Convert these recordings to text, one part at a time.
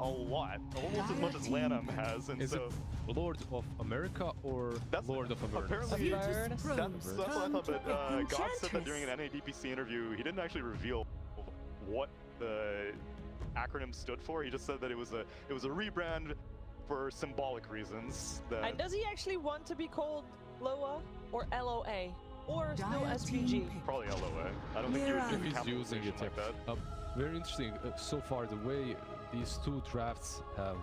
a lot, almost as much as Lanham has. And Is so it Lord of America or Lord of Avernus? Apparently, that's what I thought. But God said that Enchantress. during an NADPC interview, he didn't actually reveal what the acronym stood for. He just said that it was a rebrand for symbolic reasons. That And does he actually want to be called LOA or LOA or still SPG? probably LOA. I don't think he would If use he's using it like that. Very interesting. So far, the way these two drafts have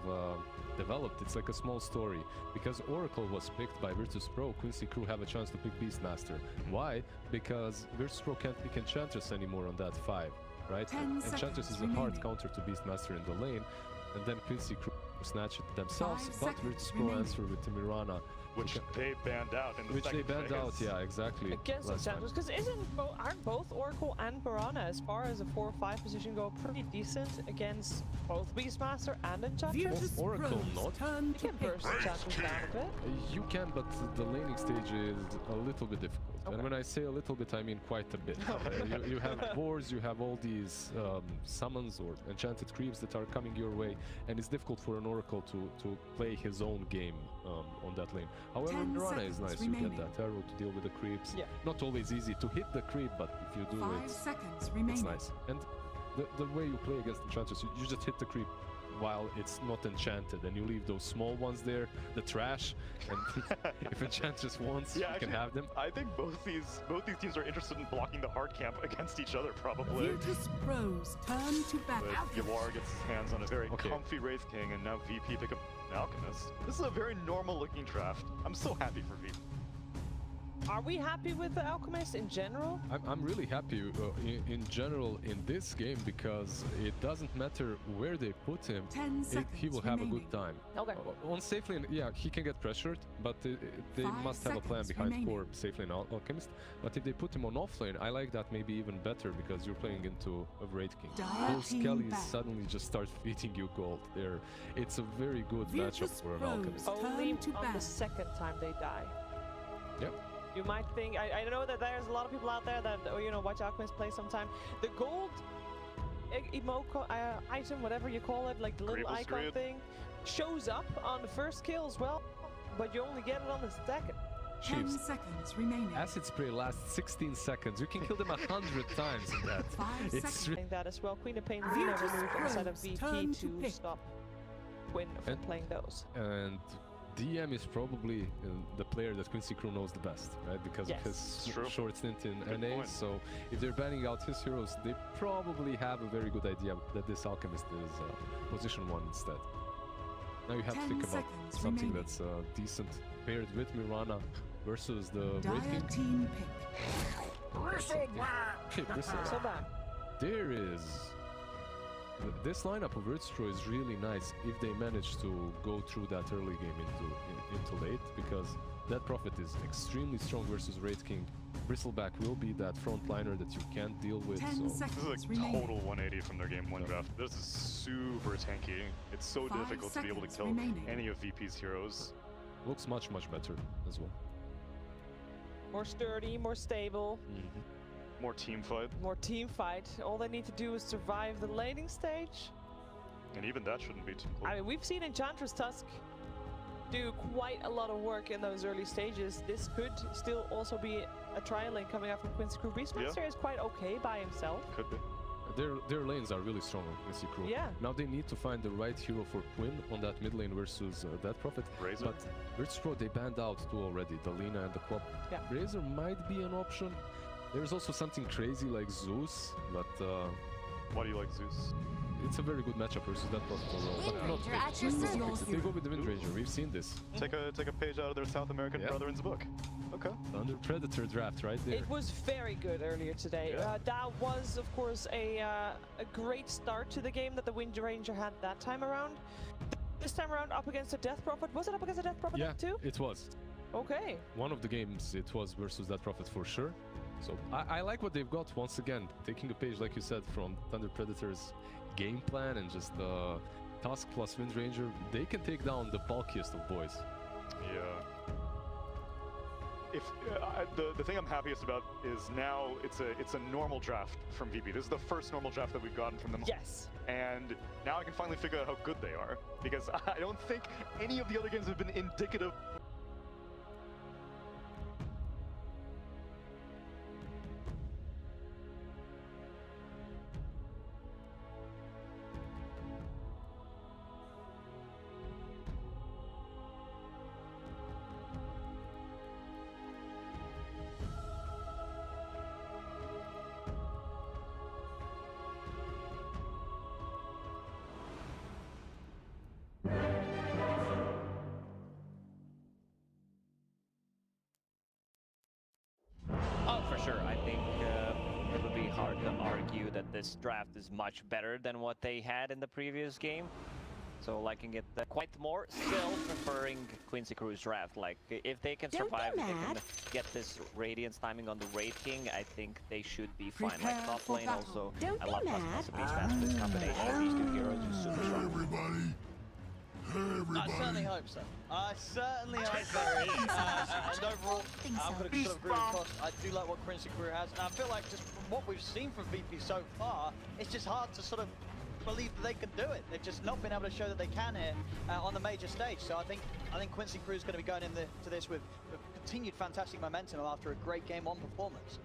developed, it's like a small story. Because Oracle was picked by Virtus Pro, Quincy Crew have a chance to pick Beastmaster. Why? Because Virtus Pro can't pick Enchantress anymore on that 5, right? 10 Enchantress is a seconds hard remaining. counter to Beastmaster in the lane, and then Quincy Crew snatch it themselves, 5 but seconds Virtus Pro remaining. answer with Mirana. Which they banned out in the Which they second banned out, phase. yeah, exactly. Against last time. Enchantress, because aren't both Oracle and Mirana, as far as a 4 or 5 position go, pretty decent against both Beastmaster and Enchantress? Virtus Oracle Pro's not. turn You to can pick. burst Enchantress down a bit. You can, but the laning stage is a little bit difficult. Okay. And when I say a little bit, I mean quite a bit. You have wars, you have all these summons or enchanted creeps that are coming your way, and it's difficult for an Oracle to play his own game on that lane. However, 10 Mirana is seconds nice. You remaining. get that arrow to deal with the creeps. Yeah. Not always easy to hit the creep, but if you do 5 it, seconds it's remaining. nice. And the way you play against Enchantress, you just hit the creep while it's not enchanted, and you leave those small ones there, the trash, and if Enchantress wants, Yeah, you can have them. I think both these teams are interested in blocking the hard camp against each other, probably. Virtus Pro's turn to battle. But Yawar gets his hands on a very Okay. comfy Wraith King, and now VP pick up an Alchemist. This is a very normal-looking draft. I'm so happy for VP. Are we happy with the Alchemist in general? I'm really happy in general in this game, because it doesn't matter where they put him, 10 seconds he will have a remaining. good time. Okay. On safe lane, yeah, he can get pressured, but they 5 must have a plan seconds behind remaining. for safe lane Alchemist. But if they put him on offlane, I like that maybe even better, because you're playing into a Wraith King. Dire Those team Kellys back. suddenly just start feeding you gold. It's a very good matchup Virtus for an Pros. Alchemist. Only Turn to on the battle. second time they die. Yep. You might think, I know that there's a lot of people out there that, watch Alchemist play sometime. The gold item, whatever you call it, like the little Grievous icon Grid. thing, shows up on the first kill as well, but you only get it on the second. 10 Chiefs. seconds remaining. Acid spray lasts 16 seconds. You can kill them 100 times in that. 5 It's seconds. Doing that as well. Queen of Pain Lina Virtus removed instead of Pro's VP turn to to pick. stop Quinn from And- playing those. And DM is probably the player that Quincy Crew knows the best, right? Because Yes. of his True. short stint in Good NA. point. So if they're banning out his heroes, they probably have a very good idea that this Alchemist is position 1 instead. Now you have to 10 think about seconds something remaining. that's decent paired with Mirana versus the Wraith Dire King. team pick. Okay, Bristle. So bad. There is... This lineup of Virtus Pro is really nice if they manage to go through that early game into late, because that Prophet is extremely strong versus Wraith King. Bristleback will be that frontliner that you can't deal with. 10 So This seconds is a remaining. total 180 from their game 1 draft. This is super tanky. It's so 5 difficult to be able to seconds kill remaining. any of VP's heroes. looks much better as well. More sturdy, more stable, More team fight, more team fight. All they need to do is survive the laning stage. and even that shouldn't be too I close. mean, we've seen Enchantress Tusk do quite a lot of work in those early stages. This could still also be a trial lane coming out from Quincy Crew. Beastmaster is quite okay by himself. Could be. Their lanes are really strong on Quincy Crew. Yeah. Now they need to find the right hero for Quinn on that mid lane versus that Prophet. Razor. But Virtus Pro, they banned out 2 already, the Lina and the Quap. Yeah. Razor might be an option. There's also something crazy like Zeus, but Why do you like Zeus? it's a very good matchup versus that Prophet overall. But not Windranger at your Choose service. your they go with the Windranger, we've seen this. Take a page out of their South American Yeah. brethren's book. Okay. Under Predator draft right there. It was very good earlier today. Yeah. That was, of course, a great start to the game that the Windranger had that time around. This time around, up against a Death Prophet. Was it up against a Death Prophet Yeah, too? it was. Okay. One of the games it was versus that Prophet for sure. So I like what they've got once again, taking a page, like you said, from Thunder Predator's game plan and just Tusk plus Windranger. They can take down the bulkiest of boys. Yeah. if the thing I'm happiest about is now it's a normal draft from VP. This is the first normal draft that we've gotten from them. Yes. And now I can finally figure out how good they are, because I don't think any of the other games have been indicative. Oh, for sure. I think it would be hard to argue that this draft is much better than what they had in the previous game. So liking it quite more, still preferring Quincy Crew's draft. Like, if they can survive, if they can get this Radiance timing on the Wraith King, I think they should be fine. Like, top lane also, I love Beastmaster. This combination of these two heroes is super strong. I certainly hope so. I certainly hope so. And overall, I'm going to sort of agree with Cost. I do like what Quincy Crew has. And I feel like just from what we've seen from VP so far, it's just hard to sort of believe that they can do it. They've just not been able to show that they can here on the major stage. So I think Quincy Crew is going to be going into this with continued fantastic momentum after a great game one performance.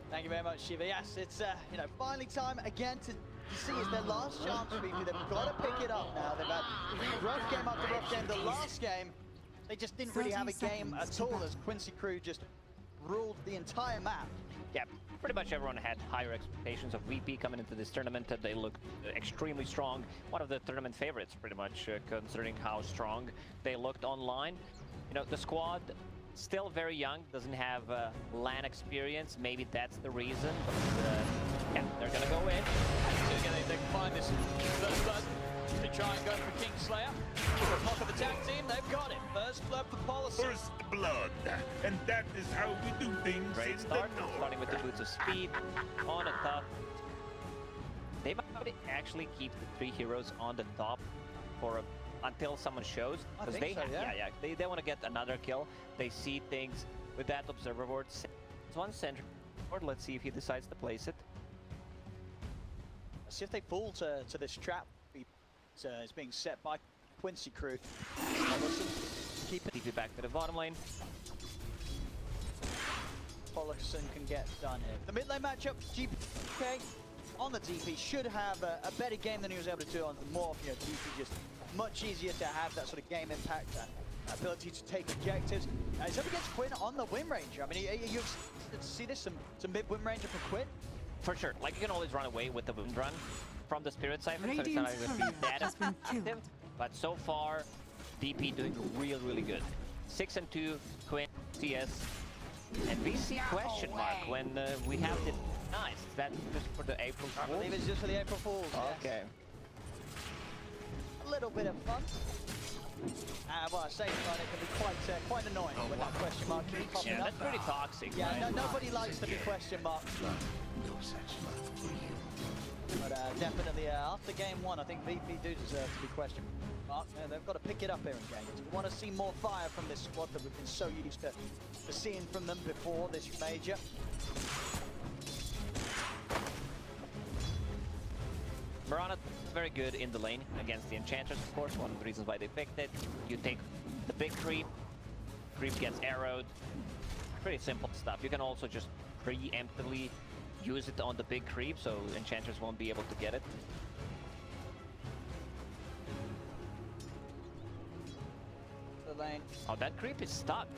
Thank you very much, Shiva. Yes, it's you know, finally time again to see it's their last chance for VP. They've got to pick it up now. They've had rough game after rough game. The last game, they just didn't really have a game at all as Quincy Crew just ruled the entire map. Yeah, pretty much everyone had higher expectations of VP coming into this tournament. They looked extremely strong. One of the tournament favorites, pretty much, considering how strong they looked online. You know, the squad still very young, doesn't have LAN experience. Maybe that's the reason. But yeah, they're gonna go in. They can find this first blood to try and go for Kingslayer. The top of the tag team, they've got it. First blood for policy. First blood, and that is how we do things. Great start, starting with the boots of speed on the top. They might actually keep the three heroes on the top for until someone shows, because they they want to get another kill. They see things with that observer board. It's one center board. Let's see if he decides to place it. See if they fall to this trap. It's being set by Quincy Crew. Keep it back to the bottom lane. Pollockson can get done here. The mid lane matchup, GPK on the DP should have a better game than he was able to do on the Morph. You know, DP just much easier to have that sort of game impact, ability to take objectives. He's up against Quinn on the Wind Ranger. I mean, you see this, some mid Wind Ranger for Quinn? For sure. Like, you can always run away with the Wind Run from the Spirit Siphon, so it's not going to be that effective. But so far, DP doing really good. 6-2, Quinn, CS, and VC question mark when we have the nice. Is that just for the April Fools? I believe it's just for the April Fools. Okay. Yes. A little bit of fun. Well, I say fun, it can be quite annoying when that question mark keeps popping up. Yeah, that's pretty toxic. Yeah, right? nobody likes to be question marked. No such love for you. But definitely after game one, I think VP do deserve to be question marked. They've got to pick it up here in games. We want to see more fire from this squad that we've been so used to seeing from them before this major. Mirana is very good in the lane against the Enchanters, of course. One of the reasons why they picked it. You take the big creep gets arrowed. Pretty simple stuff. You can also just preemptively use it on the big creep, so Enchanters won't be able to get it. The lane. Oh, that creep is stuck.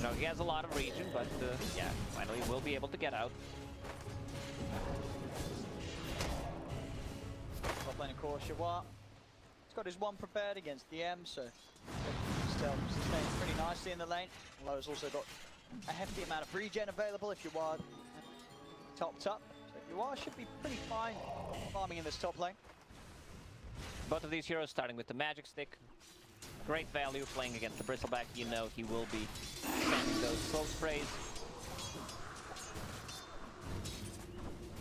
No, he has a lot of regen, but yeah, finally will be able to get out. Top lane of course, Shawat. He's got his one prepared against DM, so still staying pretty nicely in the lane. Lowe's also got a hefty amount of regen available if you are topped up. So if you are, should be pretty fine farming in this top lane. Both of these heroes starting with the magic stick. Great value playing against the Bristleback. You know he will be spending those close sprays.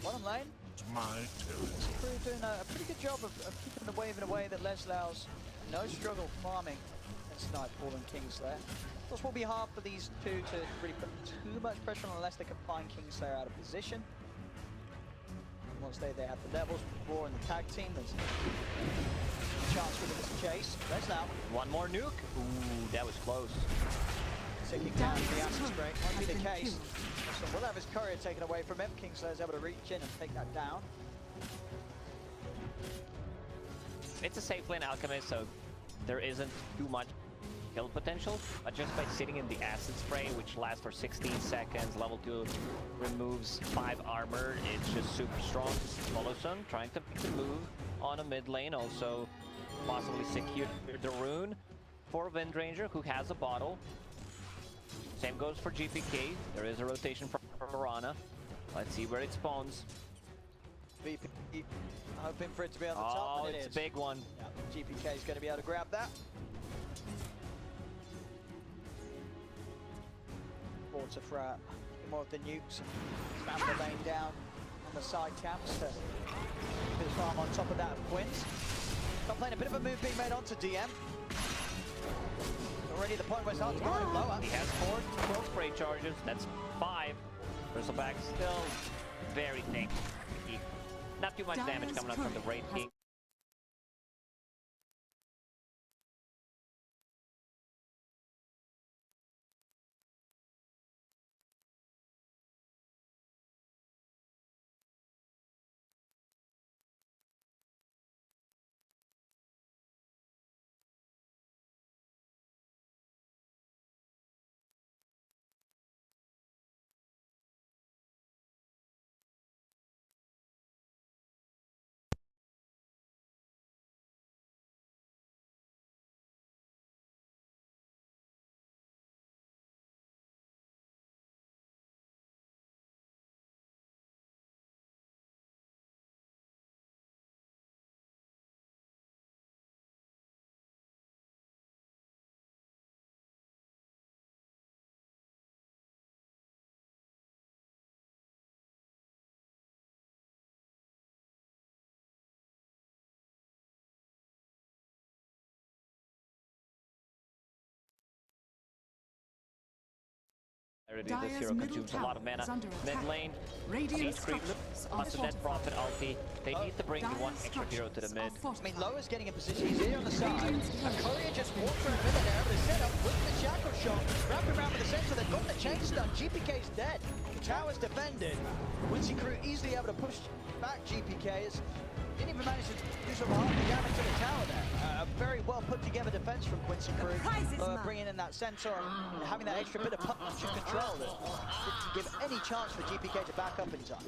Bottom lane, It's my territory. Crew doing a pretty good job of keeping the wave in a way that Leslau's no struggle farming and Snipeball and Kingslayer. Of course, will be hard for these two to really put too much pressure on unless they can find Kingslayer out of position. And once they have the levels before in the tag team, there's a chance for this chase. Leslau One more nuke. Ooh, that was close. taking down the acid spray. Might be the case. So we'll have his courier taken away from him. Kingslayer's able to reach in and take that down. It's a safe lane Alchemist, so there isn't too much kill potential, but just by sitting in the acid spray, which lasts for 16 seconds, level 2 removes 5 armor, it's just super strong. Volosung trying to make the move on a mid lane, also possibly secure the rune for Windranger, who has a bottle. Same goes for GPK, there is a rotation for Mirana. Let's see where it spawns. VP hoping for it to be on the top, Oh, and it's it a is. big one. Yeah, GPK is going to be able to grab that. Water for more of the nukes. Spam the lane down on the side camps to keep his farm on top of that of Quince. Top lane, a bit of a move being made onto DM. Already the point where it's hard to go lower. He has 4 spray charges, that's 5. Bristleback still very tanky. Not too much damage coming up from the Wraith King. This hero consumes a lot of mana. Mid lane, Siege Creep plus the Dead Prophet ulti. They need to bring the one extra hero to the mid. I mean, Loa's getting in position. He's here on the side. A courier just walked around the middle there, but it's set up with the shackle shot. Wrapping around with the center. They've got the chain stun. GPK's dead. The tower's defended. Quincy Crew easily able to push back GPK. Didn't even manage to do some hard damage to the tower there. A very well put together defense from Quincy Crew. Bringing in that center and having that extra bit of punch and control that didn't give any chance for GPK to back up in time.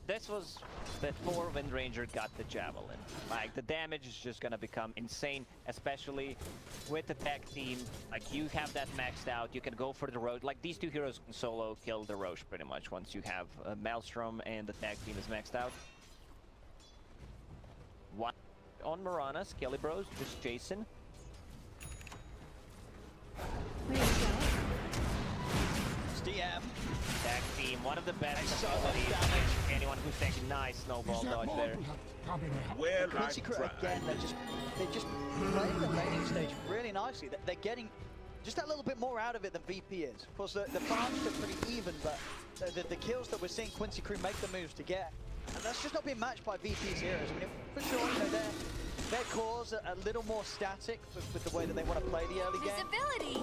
This was before Windranger got the Javelin. Like, the damage is just gonna become insane, especially with the tag team. Like, you have that maxed out, you can go for the Roche. Like, these two heroes can solo kill the Roche pretty much once you have Maelstrom and the tag team is maxed out. One on Mirana, Skelly Bros, just Jason. It's DM. Tag team, one of the best abilities. Anyone who's taking nice snowball dodge there. Well, Quincy Crew again, they're just playing the laning stage really nicely. They're getting just that little bit more out of it than VP is. Of course, the farms are pretty even, but the kills that we're seeing Quincy Crew make the moves to get, and that's just not being matched by VP's heroes. I mean, for sure, you know, their cores are a little more static with the way that they want to play the early game.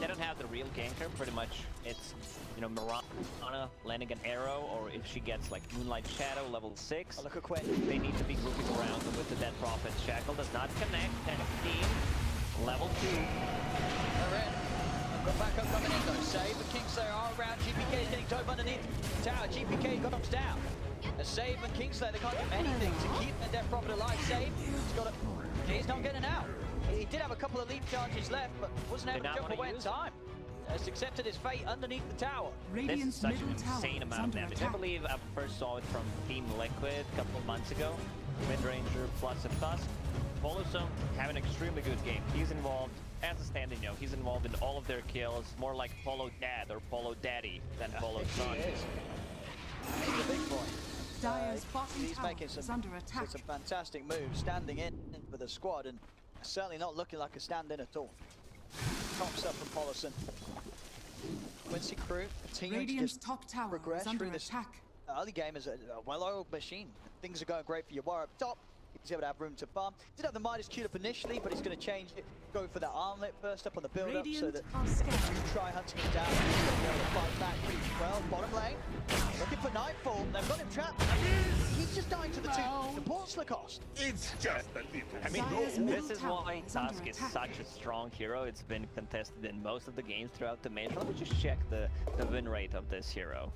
They don't have the real ganker, pretty much. It's, you know, Mirana landing an arrow, or if she gets like Moonlight Shadow level 6. Oh, look at Quinn. They need to be grouping around them with the Dead Prophet. Shackle does not connect. Tag team, level 2. They're in. Got back up coming in though. Save and Kingslayer are around. GPK is getting dove underneath the tower. GPK goes down. A Save and Kingslayer, they can't do anything to keep their Death Prophet alive. Save, he's not getting out. He did have a couple of leap charges left, but wasn't able to jump away in time. Has accepted his fate underneath the tower. This is such an insane amount of damage. I believe I first saw it from Team Liquid a couple of months ago. Windranger plus a Tusk. Volosung having an extremely good game. He's involved as a stand-in, you know, he's involved in all of their kills, more like Polo Dad or Polo Daddy than Polo Son. He is. He's a big boy. Dire's bottom He's tower making is some, under attack. some fantastic moves, standing in for the squad, and certainly not looking like a stand-in at all. Tops up from Pollison. Quincy Crew continuing to Radiant's just top tower progress is under through this attack. early game as a well-oiled machine. Things are going great for Yawar up top. He's able to have room to farm. Did have the Midas queued up initially, but he's going to change it. Go for the armlet first up on the build-up so Radiant that are scared. try hunting him down. He's going to be able to fight back pretty well. Bottom lane, looking for Nightfall. They've got him trapped. He's just dying to the two. Supports the cost. It's just a little. I mean, Dire's this middle is tower why is under Tusk is attack. such a strong hero. It's been contested in most of the games throughout the major. Let me just check the win rate of this hero.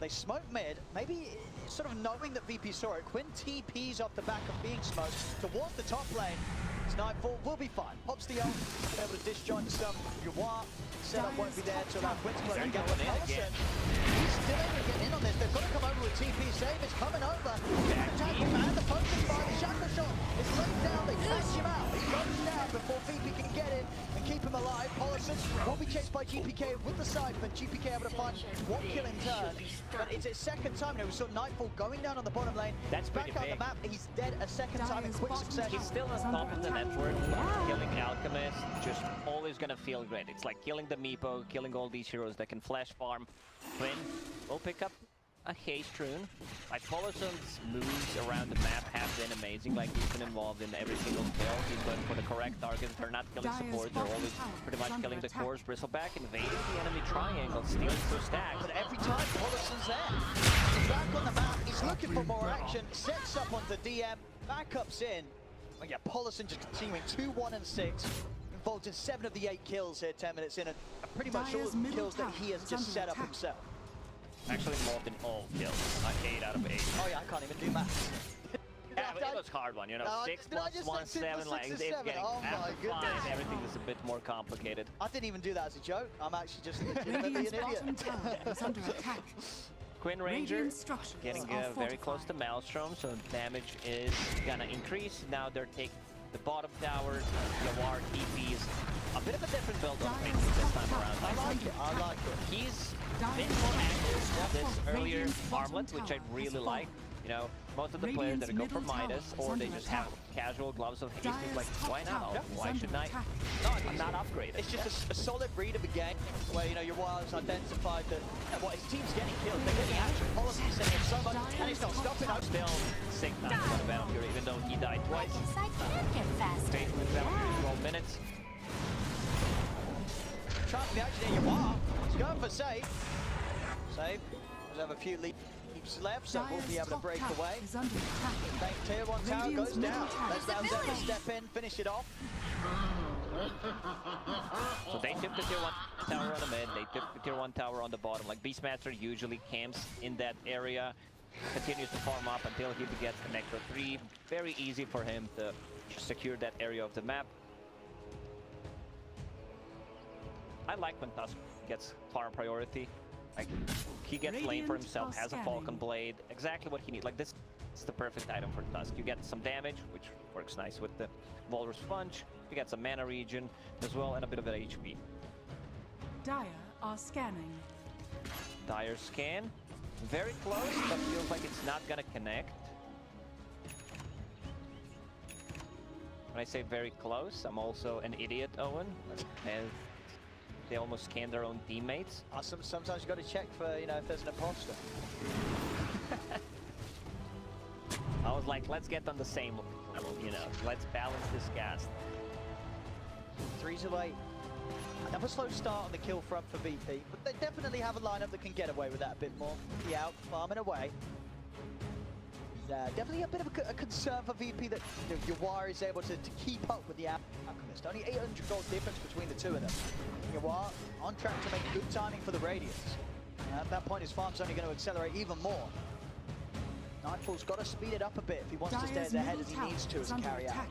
They smoke mid, maybe sort of knowing that VP saw it. Quinn TPs off the back of being smoked towards the top lane. It's Nightfall, will be fine. Pops the ult, able to disjoint some. Yawar, setup won't be there to allow Quinn to play They're again. going in again. He's still able to get in on this. They've got to come over with TP. Save is coming over. Attack him, and the focus by the shackle shot is laid down. They catch him out. He goes down before VP can get in and keep him alive. Pollison will be chased by GPK with the Siphon. GPK able to find one kill in turn. But it's his second time now. We saw Nightfall going down on the bottom lane. That's back pretty on the big. map. He's dead a second time in Dire's quick bottom succession. He's still on top of the network, killing Alchemist, just always gonna feel great. It's like killing the Meepo, killing all these heroes that can flash farm. Quinn will pick up a haste rune. Like Pollison's moves around the map have been amazing. Like he's been involved in every single kill. He's going for the correct targets. They're not killing Dire's support. They're bottom always tower pretty is much under killing the attack. cores. Bristleback invading the enemy triangle, stealing 2 stacks. But every time Pollison's there, he's back on the map. He's looking for more action. Sets up onto DM. Backups in. Oh yeah, Pollison just continuing 2, 1, and 6. Involved in 7 of the 8 kills here, 10 minutes in, and pretty much all Dire's of the middle kills that tower he has is just under set up attack. himself. Actually involved in all kills. 8 out of 8. Oh yeah, I can't even do math. Yeah, but it was a hard one, you know. No, 6 did I plus just 1, say 7, 6 like and it's 7? getting Oh my after goodness. 5, everything is a bit more complicated. I didn't even do that as a joke. I'm actually just legitimately Radiant's an bottom idiot. tower is under attack. Quinn Ranger Radiant structures getting are very close to fortified. Maelstrom, so damage is gonna increase. Now they're taking the bottom tower. Yawar TPs. A bit of a different build on Quincy this time around. I like it. I like it. He's been more active this earlier armlet, which I really like. You know, most of the players that go for Midas, or they just have casual gloves of haste, it's like, why now? Why should I? No, I'm not upgraded. It's just a solid read of a game where, you know, Yawar has identified that what his team's getting killed. They're getting action. Policy sending so much, and it's not stopping. Still 6 times on the battlefield, even though he died twice. I can get faster. Stayed in the battlefield 12 minutes. Trying to be action here, Yawar. He's going for save. Save. Does have a few leaps left, so we'll be able to break away. Is under attack. Thank tier 1 tower Radiant's goes middle down. tower Let's is now ability. step in, finish it off. So they took the tier 1 tower on the mid, they took the tier 1 tower on the bottom. Like Beastmaster usually camps in that area, continues to farm up until he gets the Necro 3. Very easy for him to secure that area of the map. I like when Tusk gets farm priority. Like, he gets lane for Radiant himself, are has a scanning. Falcon Blade, exactly what he needs. Like, this is the perfect item for Tusk. You get some damage, which works nice with the Walrus Punch. You get some mana regen as well, and a bit of an HP. Dire are scanning. Dire scan. Very close, but feels like it's not gonna connect. When I say very close, I'm also an idiot, Owen. And they almost scan their own teammates. Sometimes you got to check for, you know, if there's an imposter. I was like, let's get on the same level, you know, let's balance this cast. 3's away. Another slow start on the kill front for VP, but they definitely have a lineup that can get away with that a bit more. He out, farming away. Definitely a bit of a concern for VP that Yawar is able to keep up with the Alchemist. Only 800 gold difference between the two of them. Yawar on track to make good timing for the Radiance. At that point, his farm's only going to accelerate even more. Nightfall's got to speed it up a bit if he wants to stay as ahead as he needs to as a carry out.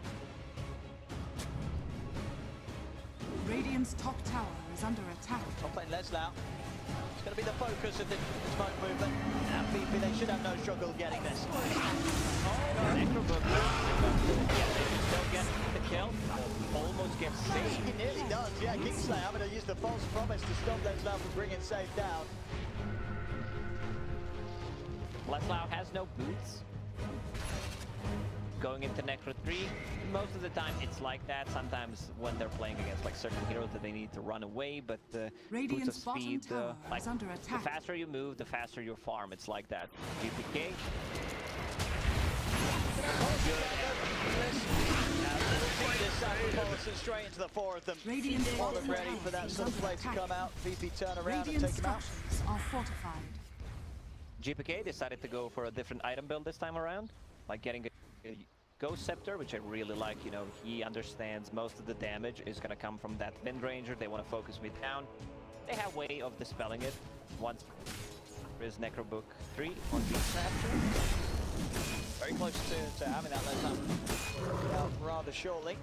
Radiant's top tower is under attack. Top lane Leslau. It's going to be the focus of the smoke movement. And VP, they should have no struggle getting this. Necrobook. Yeah, they still get the kill. Almost gets saved. He nearly does, yeah. Kingslayer having to use the false promise to stop Leslau from bringing safe down. Leslau has no boots. Going into Necro 3, most of the time it's like that. Sometimes when they're playing against like certain heroes that they need to run away, but boots of speed, like under attack. the faster you move, the faster you farm. It's like that. GPK. Straight into the four of them. Radiant All them ready for that sort of play to come out. VP turn around and take him out. Are fortified. GPK decided to go for a different item build this time around, like getting a Ghost Scepter, which I really like. You know, he understands most of the damage is going to come from that Wind Ranger. They want to focus me down. They have a way of dispelling it. Once there is Necrobook 3 on Beast Raptor. Very close to having that last time. Out rather shortly.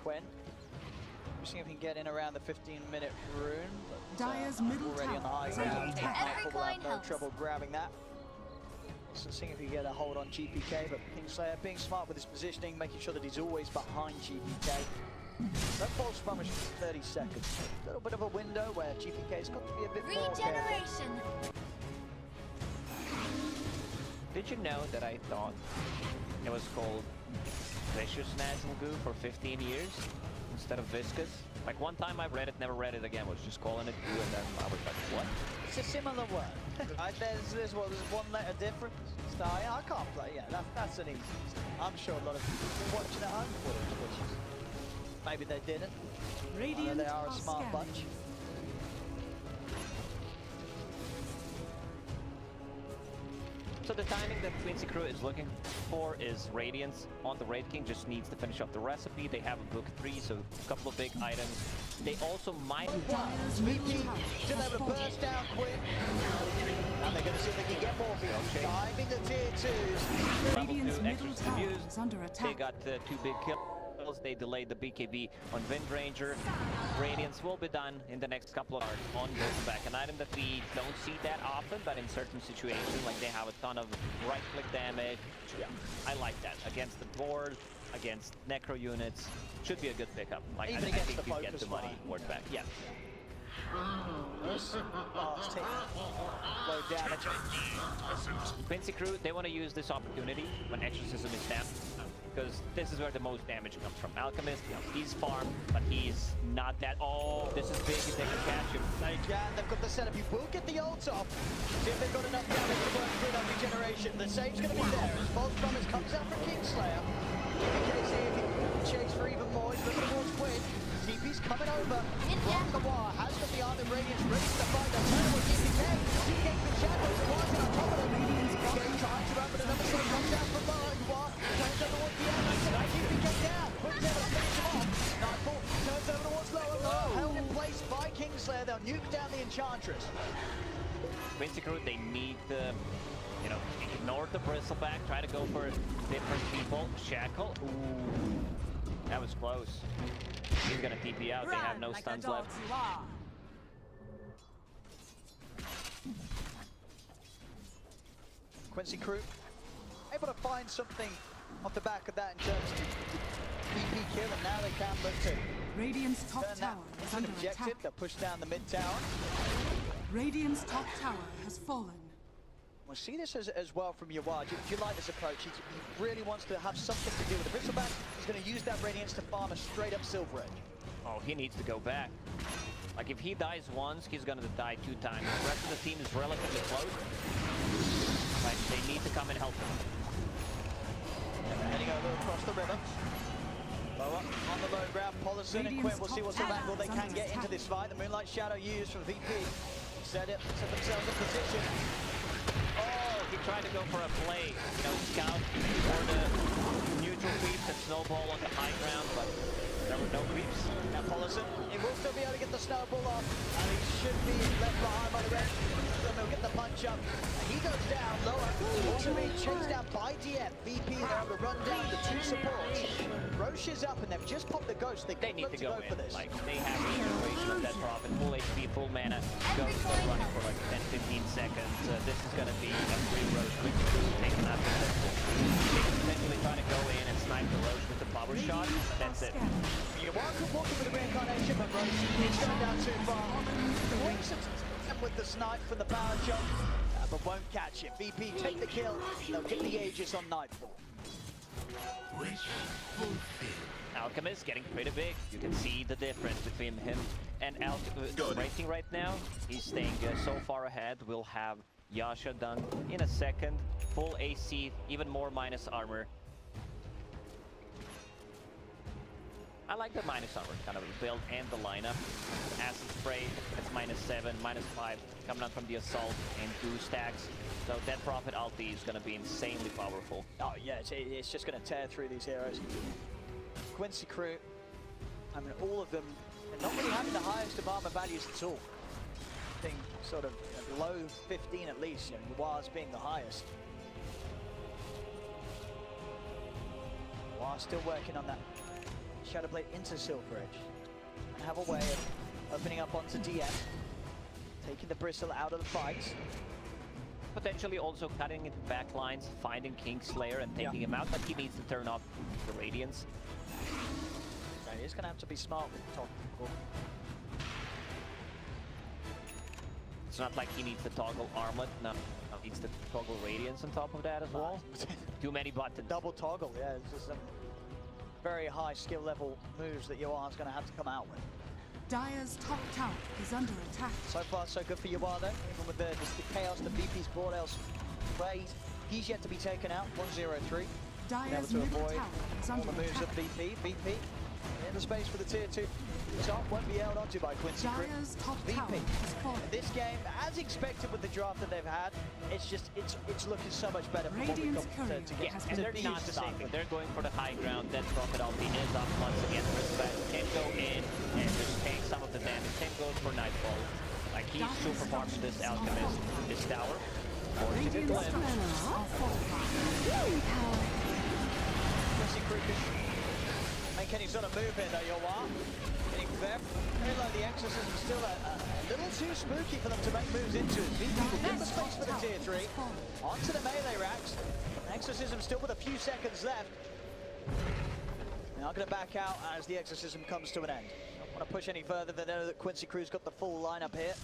Quen. See if he can get in around the 15-minute rune. But, Dire's middle already on the tower high is under ground. attack. Nightfall will have no trouble grabbing that. So seeing if he can get a hold on GPK, but Kingslayer being smart with his positioning, making sure that he's always behind GPK. That false promise for 30 seconds. A little bit of a window where GPK's got to be a bit more careful. Did you know that I thought it was called Vicious Nazzle Goo for 15 years instead of Viscous? Like one time I read it, never read it again, was just calling it Goo, and then I was like, what? It's a similar word. There's one letter difference. So, yeah, I can't play. Yeah, that's an easy. I'm sure a lot of people have been watching at home for it, which is maybe they didn't. Radiant They are a smart scanning. bunch. So the timing that Quincy Crew is looking for is Radiance on the Raid King, just needs to finish up the recipe. They have a book 3, so a couple of big items. They also might... Dire's middle VP tower still has have a fallen. burst down quick. And they're going to see if they can get more for diving the tier 2s. Radiant's middle extras tower used. is under They attack. got 2 big kills. They delayed the BKB on Wind Ranger. Radiance will be done in the next couple of hours on back. An item that we don't see that often, but in certain situations, like they have a ton of right-click damage. Yeah, I like that. Against the board, against Necro units, should be a good pickup. Like, Even I against think the you get focus the money line. worth back. Yeah. Last hit. Low damage. Quincy Crew, they want to use this opportunity when Exorcism is down, because this is where the most damage comes from. Alchemist, you know, he's farmed, but he's not that... Oh, this is big if they can catch him. They can. They've got the setup. You will get the ult off. See if they've got enough damage to work through that regeneration. The save's going to be there. As False Promise comes out from Kingslayer. GPK see if he can chase for even more. He's looking towards Quinn. TP's coming over. Rockawar has got the Arm of Radiance ready to find a turn with GPK. GPK for shadows. Watching on top of them. GPK trying to run, but another save comes down from Rockawar. Turns over towards the end. GPK down. Quinn's able to finish him off. Nightfall turns over towards lower. Held in place by Kingslayer. They'll nuke down the Enchantress. Quincy Crew, they need to, you know, ignore the bristleback, try to go for different people. Shackle, ooh, that was close. He's gonna TP out, they have no stuns left. Quincy Crew able to find something off the back of that in terms of BP kill, and now they can look to Radiant's top turn that tower is into an under objective. attack. They'll push down the mid tower. Radiant's top tower has fallen. We'll see this as well from Yawar. Do you like this approach? He really wants to have something to do with the bristleback. He's going to use that Radiance to farm a straight up Silver Edge. Oh, he needs to go back. Like, if he dies once, he's gonna die 2 times. The rest of the team is relatively close. Like, they need to come and help him. Heading over across the river. Lower on the low ground, Polisson and Quinn. We'll see what sort of angle they can get into this fight. The Moonlight Shadow used from VP. Set themselves in position. Oh, he tried to go for a play, you know, scout for the neutral creeps and snowball on the high ground, but there were no creeps. Now Paulison, he will still be able to get the snowball off, and he should be left behind by the red. Then he'll get the punch up, and he goes down lower. Also being chased down by DM. VP are able to run down the two supports. Roche is up, and they've just popped the ghost. They need to go in. for this. Like, they have a situation of that prophet, full HP, full mana, ghost still running for like 10-15 seconds. This is gonna be a free Roche quick taken out. They potentially trying to go in and snipe the Roche with the power shot. That's it. You're welcome walking with the reincarnation, but Roche is going down too far. The wings with the snipe from the power shot, but won't catch it. VP take the kill. They'll get the Aegis on Nightfall. Alchemist getting pretty big. You can see the difference between him and Alchemist racing right now. He's staying so far ahead. We'll have Yasha done in a second. Full AC, even more minus armor. I like the minus armor kind of build and the lineup. Acid spray, it's -7, -5 coming out from the assault and 2 stacks. So that Prophet ulti is going to be insanely powerful. Oh yeah, it's just going to tear through these heroes. Quincy Crew, I mean all of them, not really having the highest of armor values at all. I think sort of below 15 at least, and Noir's being the highest. Noir still working on that Shadow Blade into Silver Edge, and have a way of opening up onto DM, taking the Bristle out of the fights. Potentially also cutting into back lines, finding Kingslayer and taking him out, but he needs to turn off the Radiance. Right, he's going to have to be smart with the top. It's not like he needs to toggle Armlet, no, he needs to toggle Radiance on top of that as well. Too many buttons. Double toggle, yeah, it's just some very high skill level moves that Yuar's going to have to come out with. Dire's top tower is under attack. So far, so good for Yuar though, even with the chaos that VP's brought elsewhere. He's yet to be taken out, 1-0-3. Dire's to middle avoid tower is all under the moves attack. of VP. VP in the space for the tier 2. Top won't be held onto by Quincy Crew. Dire's top VP. tower is falling. This game, as expected with the draft that they've had, it's looking so much better from what we've Radiant's got courier to get. has And been they're not used. stopping. They're going for the high ground. That Prophet ulti is up once again. Respect can go in and just take some of the damage. Same goes for Nightfall. Like he's super farming this Alchemist, this tower. Forcing a Radiant's glimpse. structures are fortified. Quincy Crew can make any sort of move here though, Yuar. Getting very low. The Exorcism is still a little too spooky for them to make moves into. VP will get the space for the tier 3. Onto the melee racks. Exorcism still with a few seconds left. Now going to back out as the Exorcism comes to an end. Don't want to push any further. They know that Quincy Crew's got the full lineup here.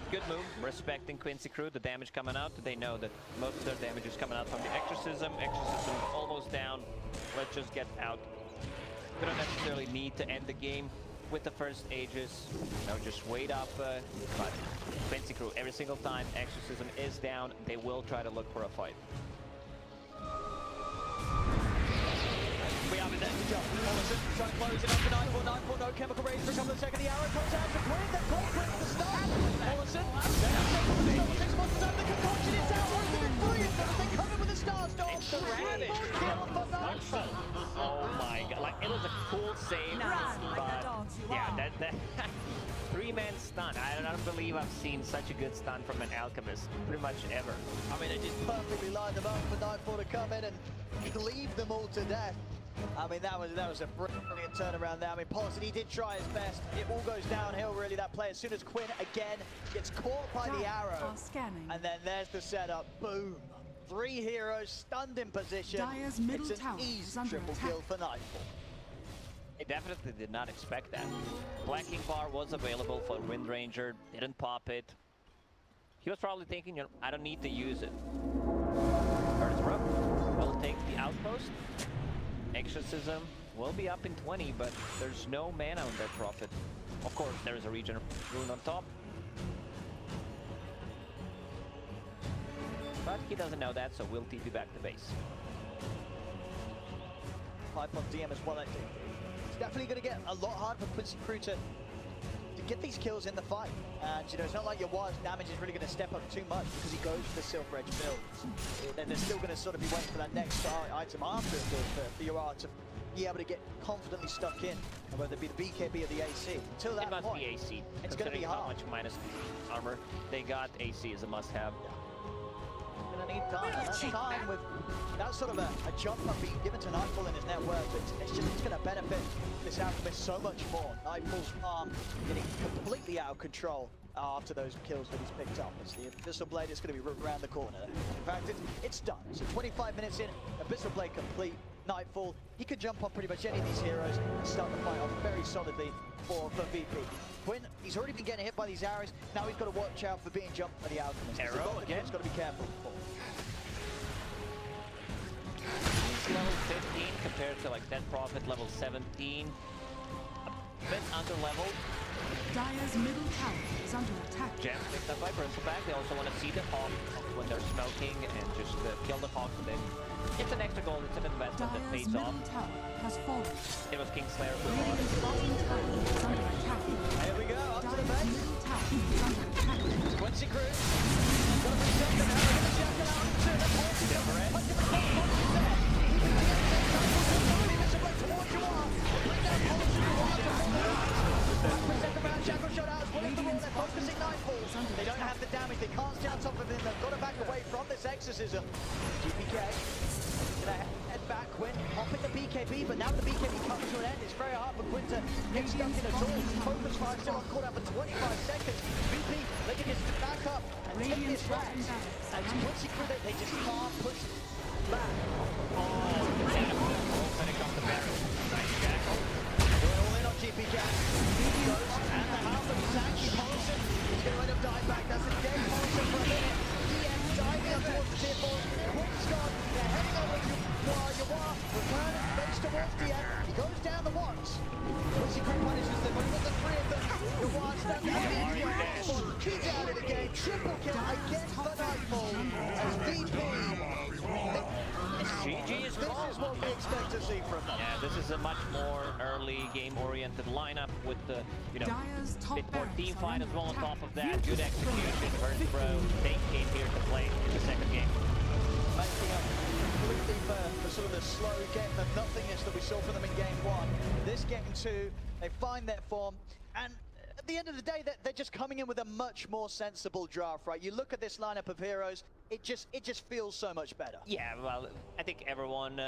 Good move, respecting Quincy Crew, the damage coming out. They know that most of their damage is coming out from the Exorcism. Exorcism almost down. Let's just get out. We don't necessarily need to end the game with the first Aegis. No, just wait up. But Quincy Crew, every single time Exorcism is down, they will try to look for a fight. We have it there to jump. Paulison trying to close it up to Nightfall. Nightfall, no chemical raise for a couple of seconds. The arrow comes out to Quinn. Then Quinn the start. Paulison, takes monsters out. The concoction is out. One minute 3. Everything covered with the star storm. The rabbit kill for Nightfall. Oh my god, like it was a cool save, but yeah, that 3-man stun. I don't believe I've seen such a good stun from an Alchemist pretty much ever. I mean, it just perfectly lined them up for Nightfall to come in and leave them all to death. I mean, that was a brilliant turnaround there. I mean, Paulson, he did try his best. It all goes downhill, really, that play. As soon as Quinn, again, gets caught by the arrow. And then there's the setup. Boom. 3 heroes stunned in position. Dire's middle it's an tower easy is under triple attack. kill for Nightfall. I definitely did not expect that. Blacking bar was available for Wind Ranger, didn't pop it. He was probably thinking, you know, I don't need to use it. Curtis Rupp will take the outpost. Exorcism will be up in 20, but there's no mana on that Prophet. Of course, there is a regen rune on top. But he doesn't know that, so we'll TP back to base. Pipe on DM as well. It's definitely going to get a lot harder for Quincy Crew to get these kills in the fight. And you know, it's not like your Ward's damage is really going to step up too much because he goes for the Silver Edge build. Then they're still going to sort of be waiting for that next item after for your art to be able to get confidently stuck in, whether it be the BKB or the AC. Until that it must point, be AC. it's going to be How hard. much minus armor they got, AC is a must-have. Gonna need time, and that's time with that sort of a jump up being given to Nightfall in his net worth. It's gonna benefit this Alchemist so much more. Nightfall's arm getting completely out of control after those kills that he's picked up. As the Abyssal Blade is gonna be around the corner. In fact, it's done. So 25 minutes in, Abyssal Blade complete. Nightfall, he could jump on pretty much any of these heroes and start the fight off very solidly for VP. Quinn, he's already been getting hit by these arrows. Now he's got to watch out for being jumped by the Alchemist. Arrow again? He's got to be careful for. He's level 15 compared to like Dead Prophet level 17. A bit under leveled. Dire's middle tower is under attack. Gem picked up by Bristleback. They also want to see the Hawk when they're smoking and just kill the Hawks and then it's an extra goal, it's an investment that Dire's pays off. middle tower has fallen. It was Kingslayer for Radiant's bottom tower is under attack. Here we go, up to the Dire's base. middle tower is under attack. Quincy Crew. Gonna be second now. They're gonna jack it out to the point. Silver Edge. Punch him in the face. What is that? He can get it. Abyssal Blade towards you all. Bring that polish you want to follow. For second round, Shackle shot out. Willing to roll. They're focusing Nightfall. They don't have the damage. They can't stay on top of him. They've got to back away from this exorcism. GPK. Gonna head back, Quinn, hopping the BKB, but now the BKB comes to an end. It's very hard for Quinn to get stuck in at all. Focus fire still on cooldown for 25 seconds. VP, they can just back up and take this rack. And Quincy Crew, they just can't push back. Finish off the barrel. Nice Jackal. Going all in on GPK. Goes, and the half of Sanky Paulson is going to end up dying back. That's a dead Paulson for a minute. DM diving up towards the tier 4. Quinn's gone. They're heading over to Yawar. Return face towards DM. He goes down the ones. Quincy Crew punishes them, but with the three of them, Yawar stands out of the Nightfall. He's out of the game. Triple kill against the Nightfall. As VP. GG is This is what we expect to see from them. Yeah, this is a much more early game-oriented lineup with the, you know, Dire's top bit more barracks team are fight under as well on attack. top of that. Good execution. VIRTUS Pro, they came here to play in the second game. Making up completely for sort of the slow game of nothingness that we saw from them in game 1. This game 2, they find their form, and at the end of the day, they're just coming in with a much more sensible draft, right? You look at this lineup of heroes, it just feels so much better. Yeah, well, I think everyone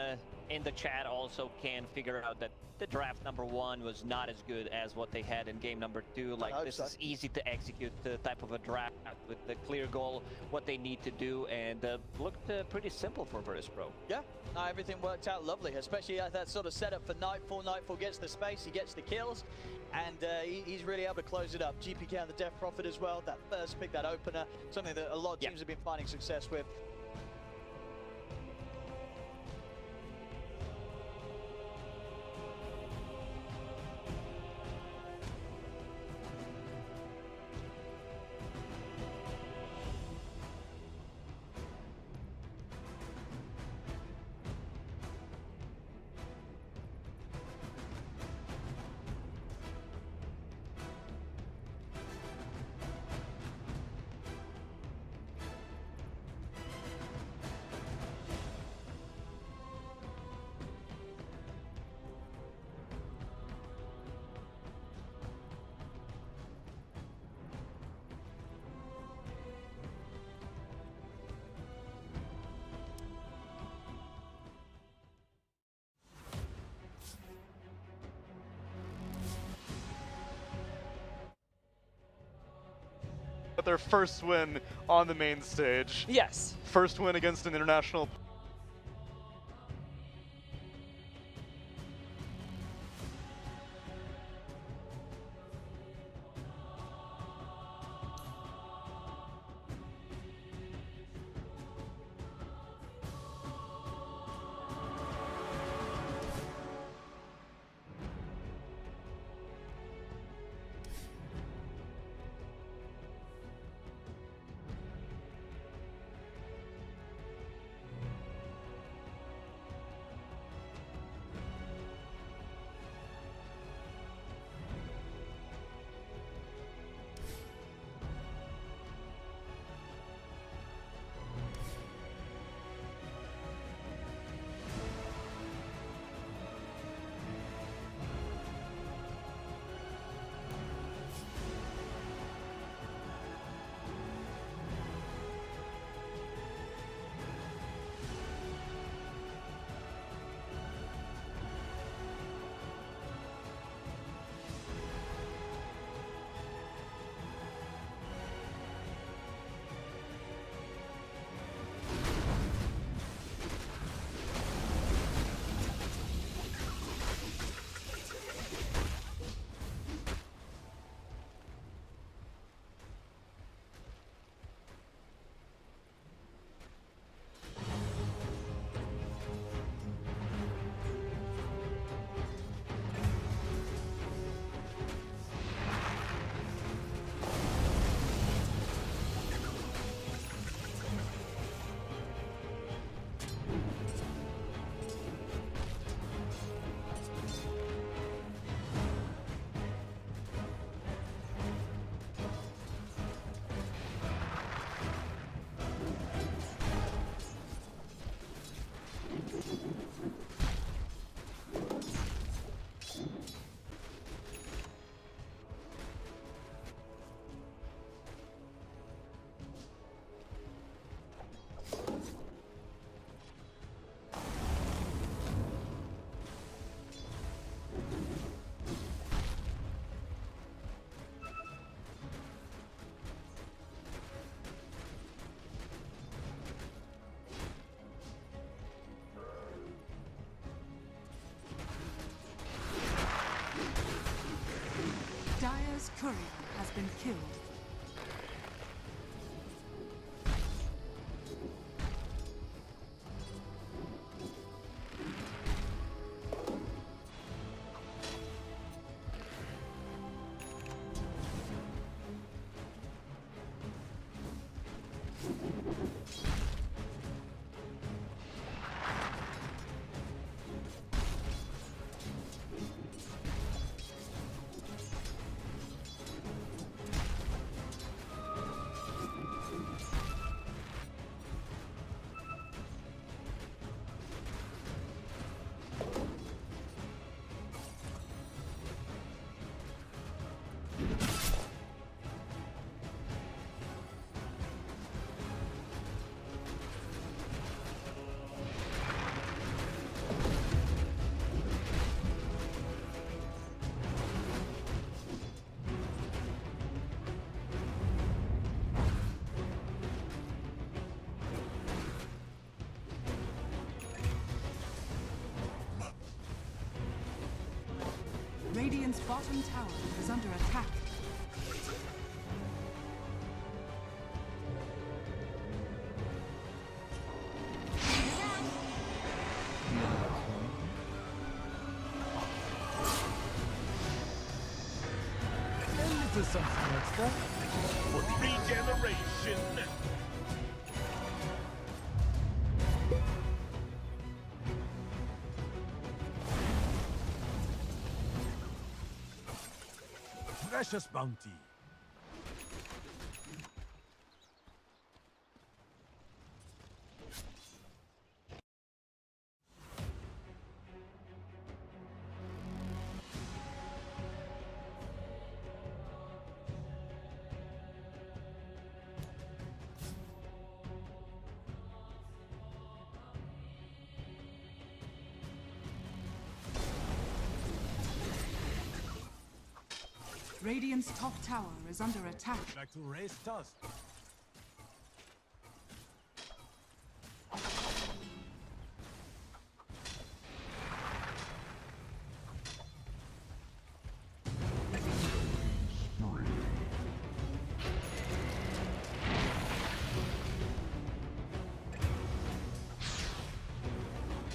in the chat also can figure out that the draft number 1 was not as good as what they had in game number 2. Like, this is easy to execute the type of a draft with the clear goal, what they need to do, and looked pretty simple for VIRTUS Pro. Yeah, no, everything worked out lovely, especially at that sort of setup for Nightfall. Nightfall gets the space, he gets the kills, and he's really able to close it up. GPK and the Death Prophet as well, that first pick, that opener, something that a lot of teams have been finding success with. Their first win on the main stage. Yes. First win against an international. Dire's courier has been killed. Radiant's bottom tower is under attack. For regeneration. Precious bounty. Radiant's top tower is under attack. Like to raise dust.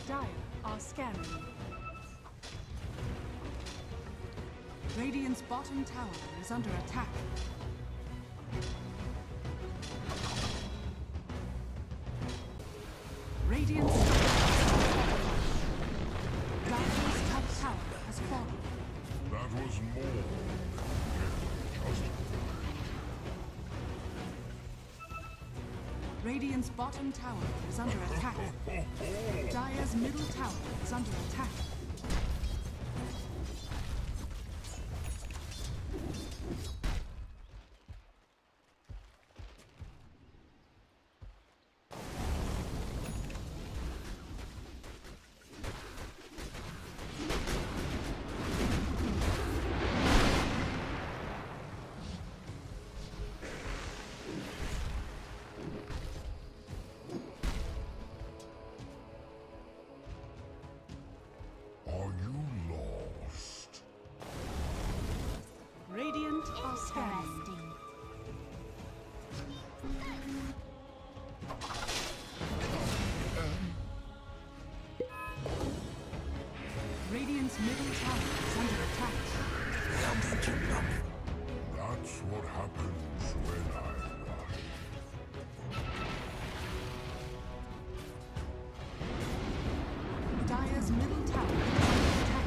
Dire are scanning. Radiant's bottom tower is under attack. Radiant's Dire's top tower has fallen. That was more than justified. Radiant's bottom tower is under attack. Dire's middle tower is under attack. Are you lost? Radiant are scanning. Radiant's middle tower is under attack. That's what happens when I rush. Dire's middle tower is under attack.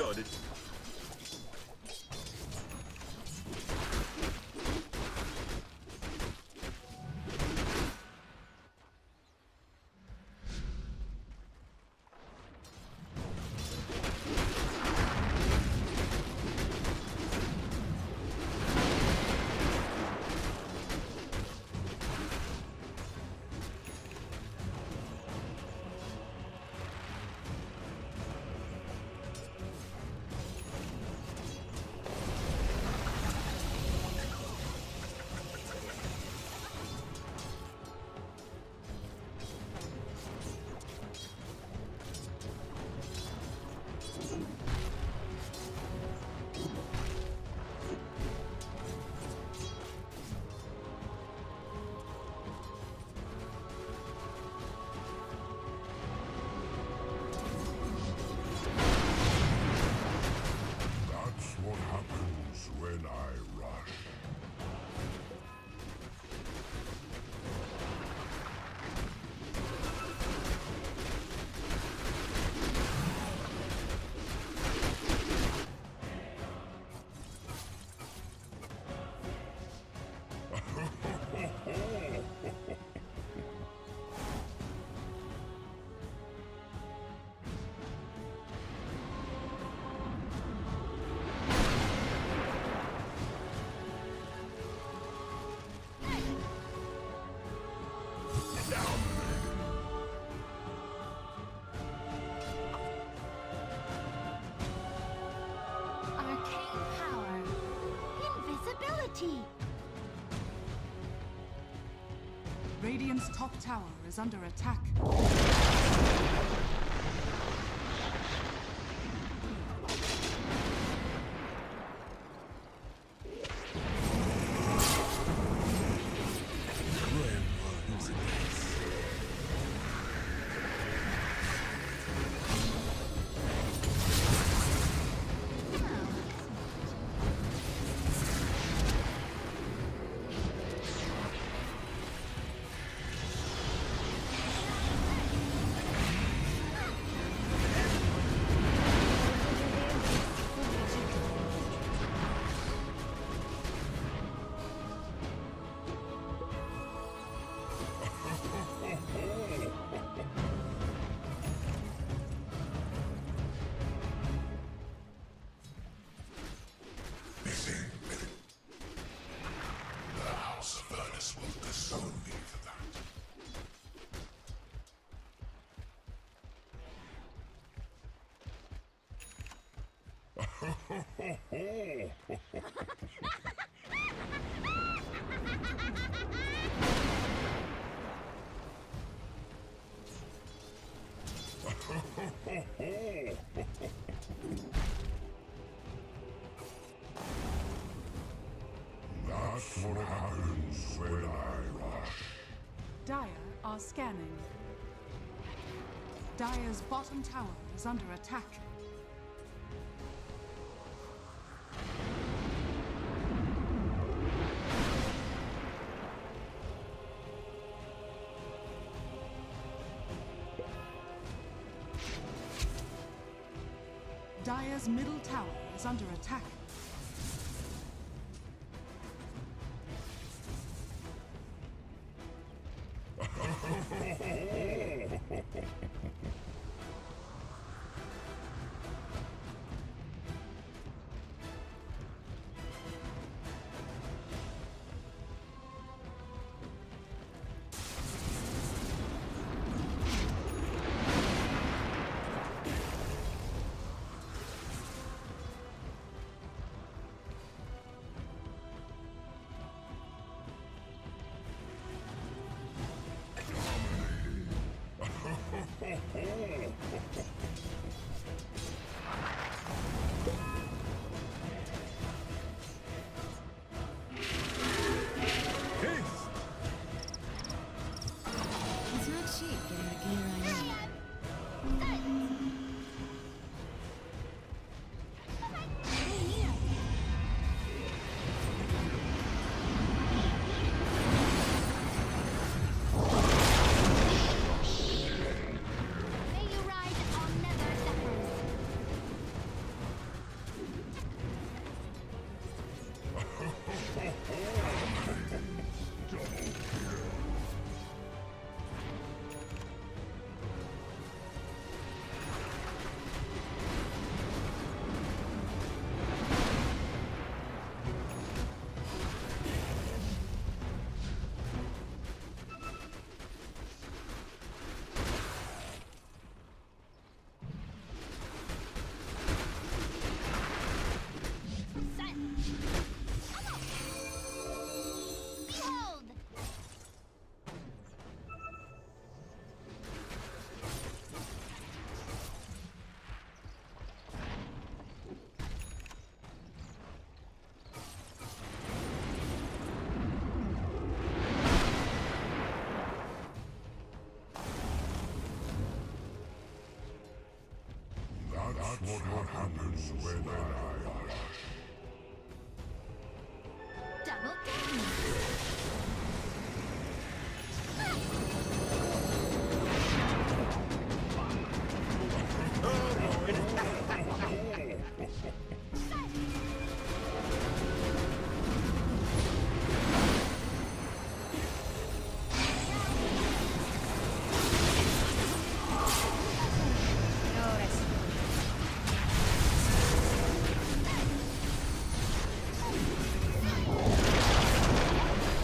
got it. That's what happens when I rush. Arcane power. Invisibility. Radiant's top tower is under attack. The House of VIRTUS will disown me for that. That's what happens when I rush. Dire are scanning. Dire's bottom tower is under attack. Dire's middle tower is under attack. That's what happens when I hush. Double damage.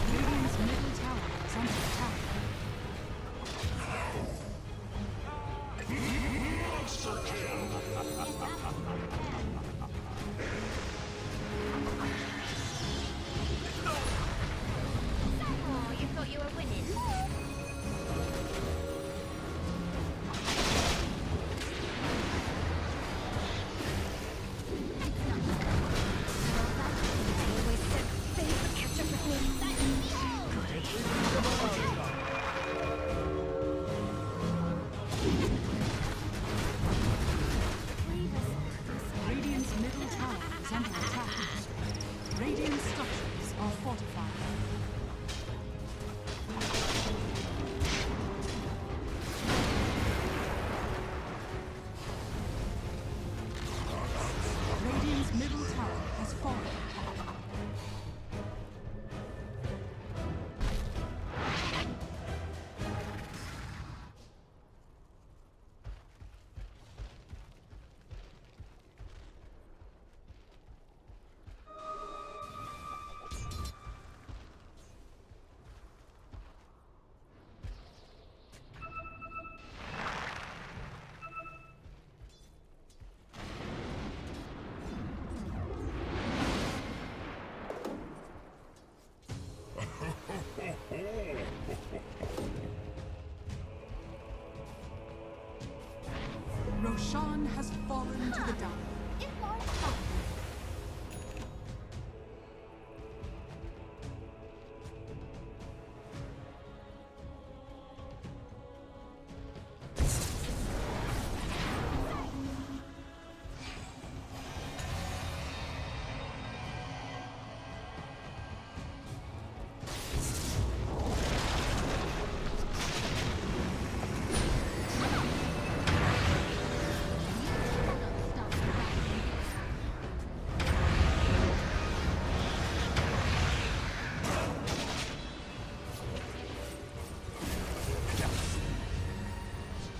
Radiant's middle tower is under attack. Oh, you thought you were winning? Always said things would catch up with me. Radiant's middle tower is under attack. Radiant structures are fortified. Radiant's middle tower has fallen. Roshan has fallen to the dark.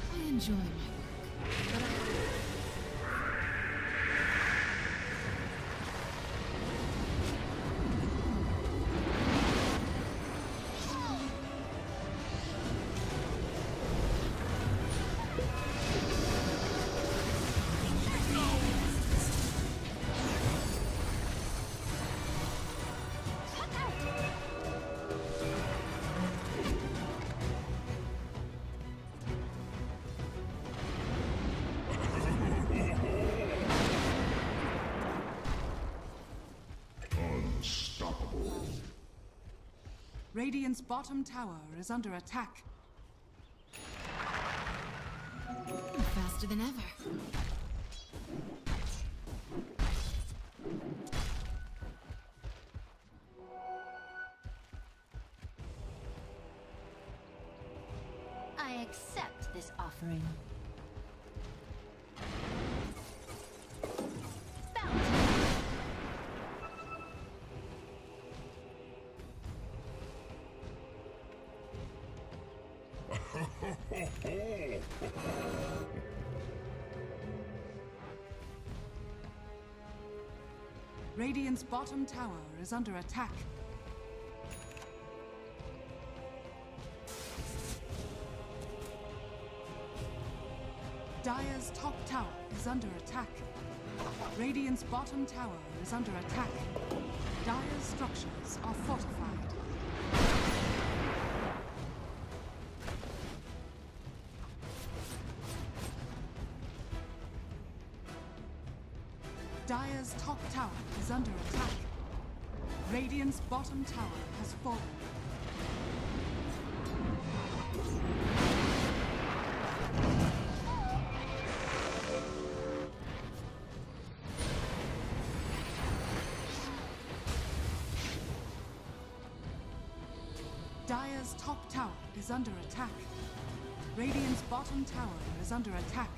I enjoy my work, but Radiant's bottom tower is under attack. I'm faster than ever. I accept this offering. Bounty. Radiant's bottom tower is under attack. Dire's top tower is under attack. Radiant's bottom tower is under attack. Dire's structures are fortified. Dire's top tower is under attack. Radiant's bottom tower has fallen. Dire's top tower is under attack. Radiant's bottom tower is under attack.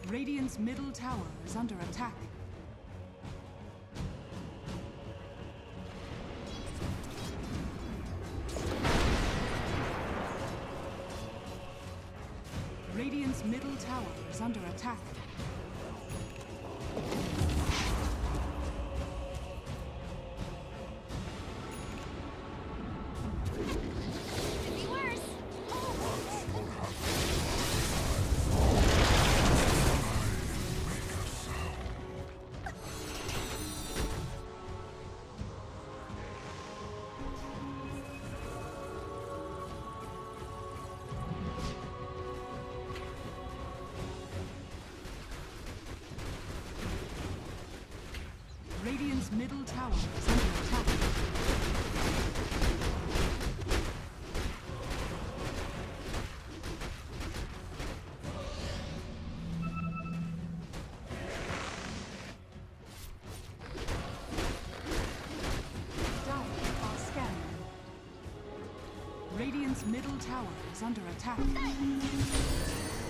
Radiant's middle tower is under attack. Radiant's middle tower is under attack. Could be worse. Radiant's middle tower is under attack. Dire are scanning. Radiant's middle tower is under attack.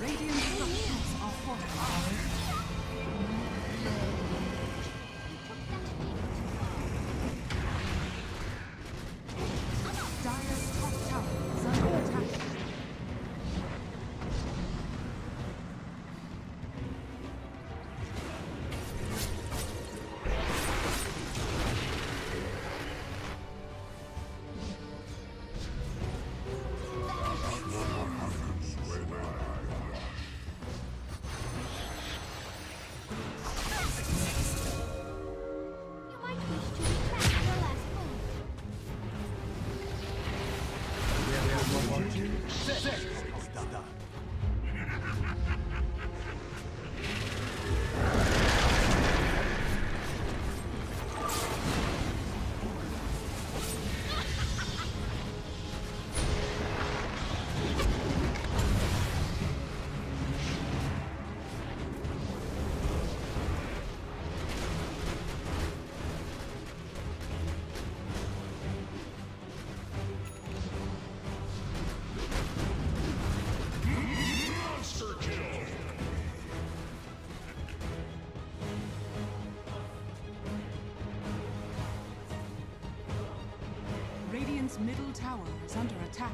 Radiant structures are fortified. Dire's top tower is under attack. You might wish to retract your last move. Radiant's middle tower is under attack.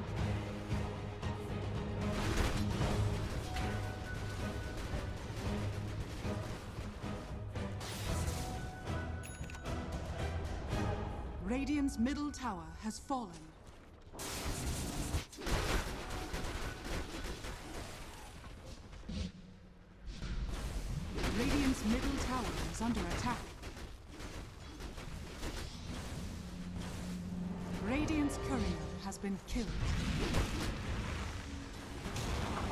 Radiant's middle tower has fallen. Radiant's middle tower is under attack. Radiant's courier has been killed.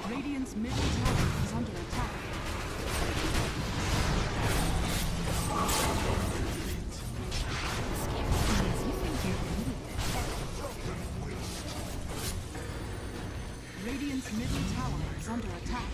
Radiant's middle tower is under attack. Radiant's middle tower is under attack.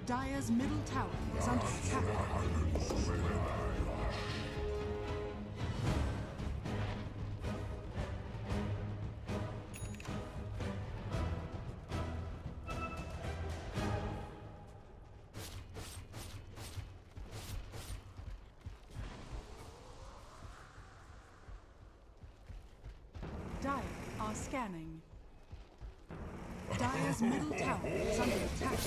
Dire's middle tower is under attack. Dire are scanning. Dire's middle tower is under attack.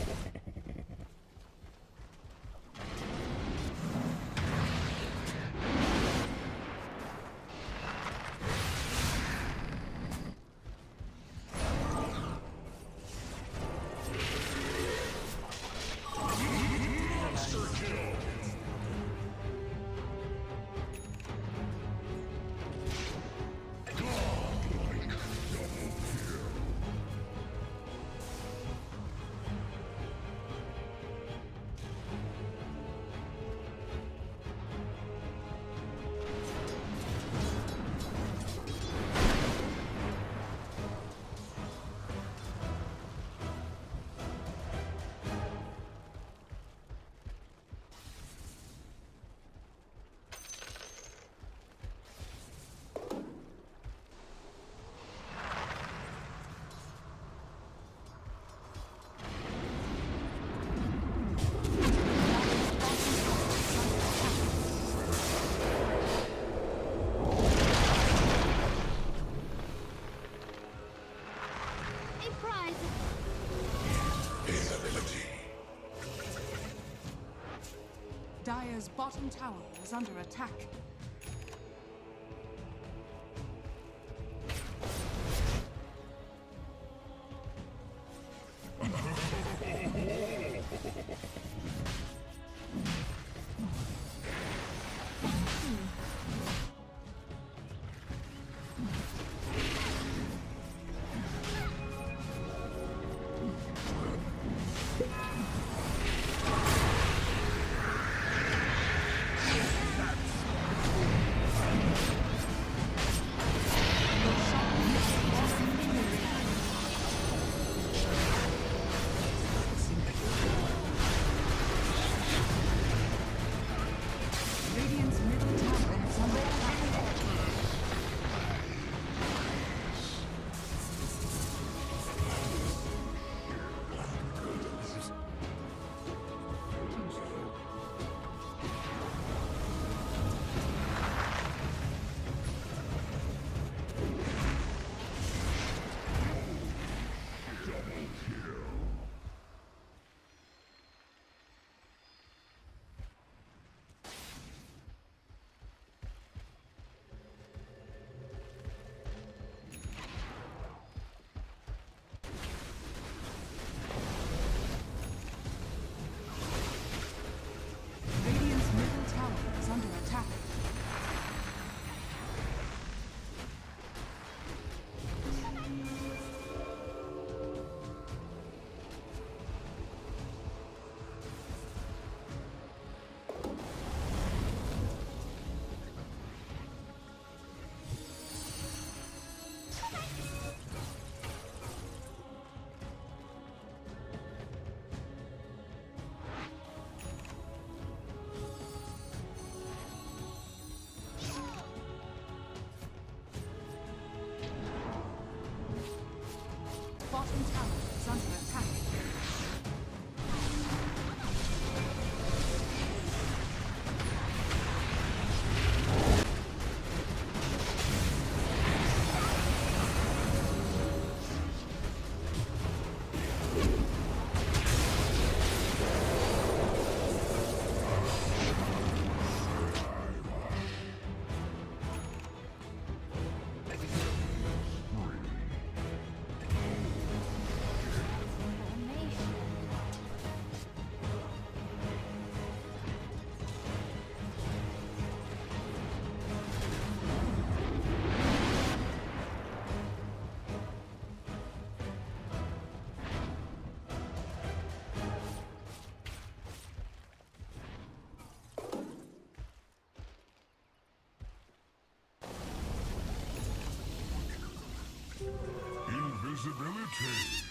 Dire's bottom tower is under attack. Radiant's middle tower is under attack. Radiant's middle tower is under attack. Bottom tower is under attack. Invisibility.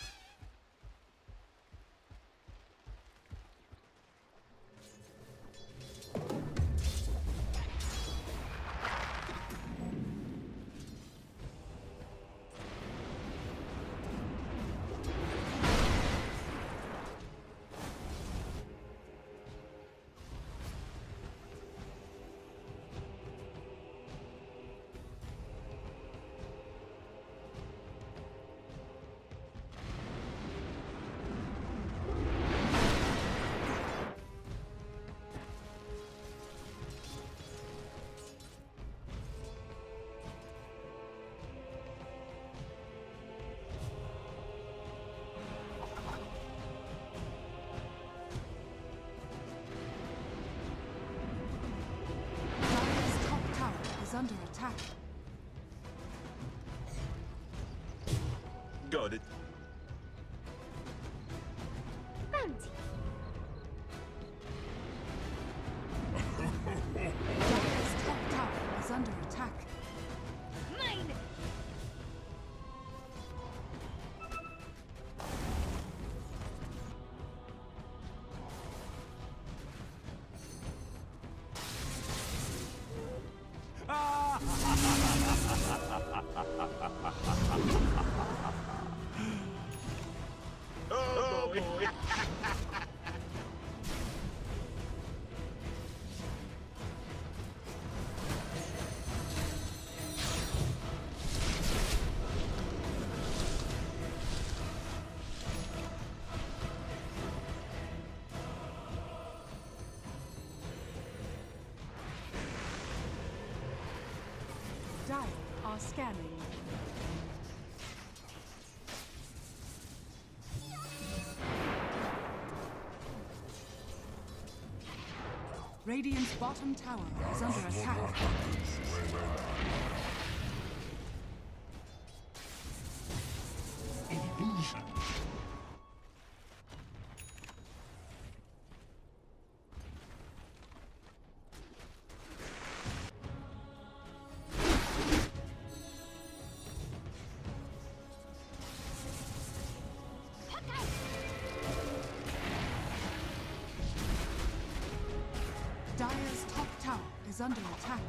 under attack. Got it. Bounty. Dire's top tower is under attack. Mine. Oh boy. Dire are scanning. Radiant's bottom tower is under attack. Illusion. Dire's top tower is under attack.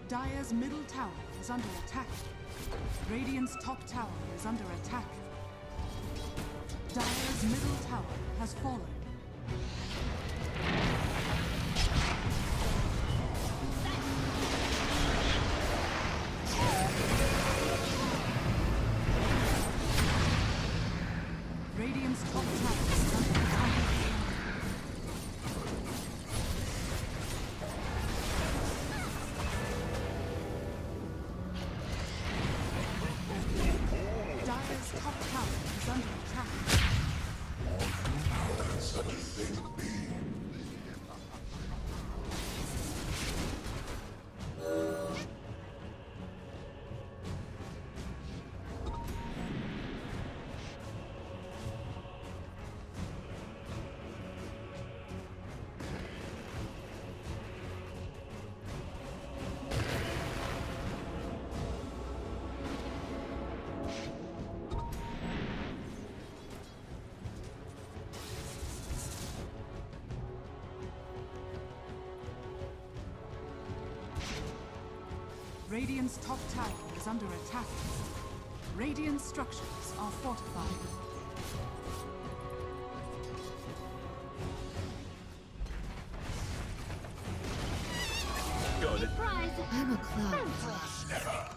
Dire's middle tower is under attack. Radiant's top tower is under attack. Dire's middle tower has fallen. Radiant's top tower is under attack. Dire's top tower is under attack. Such a thing. Radiant's top tower is under attack. Radiant structures are fortified. Surprise! I will close. Never.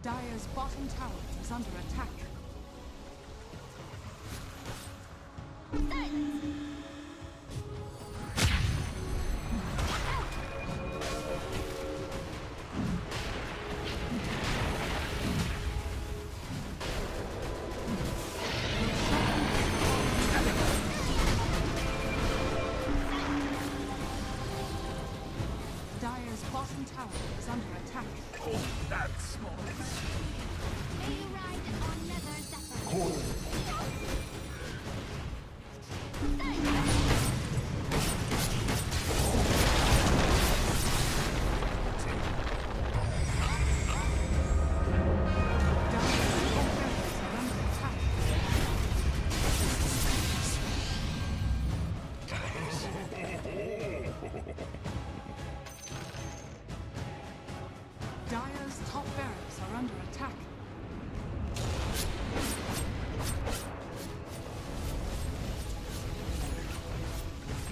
Dire's bottom tower is under attack. Dire's bottom tower is under attack. Oh, that's small. May you ride on never zephyr. Dire's top barracks are under attack.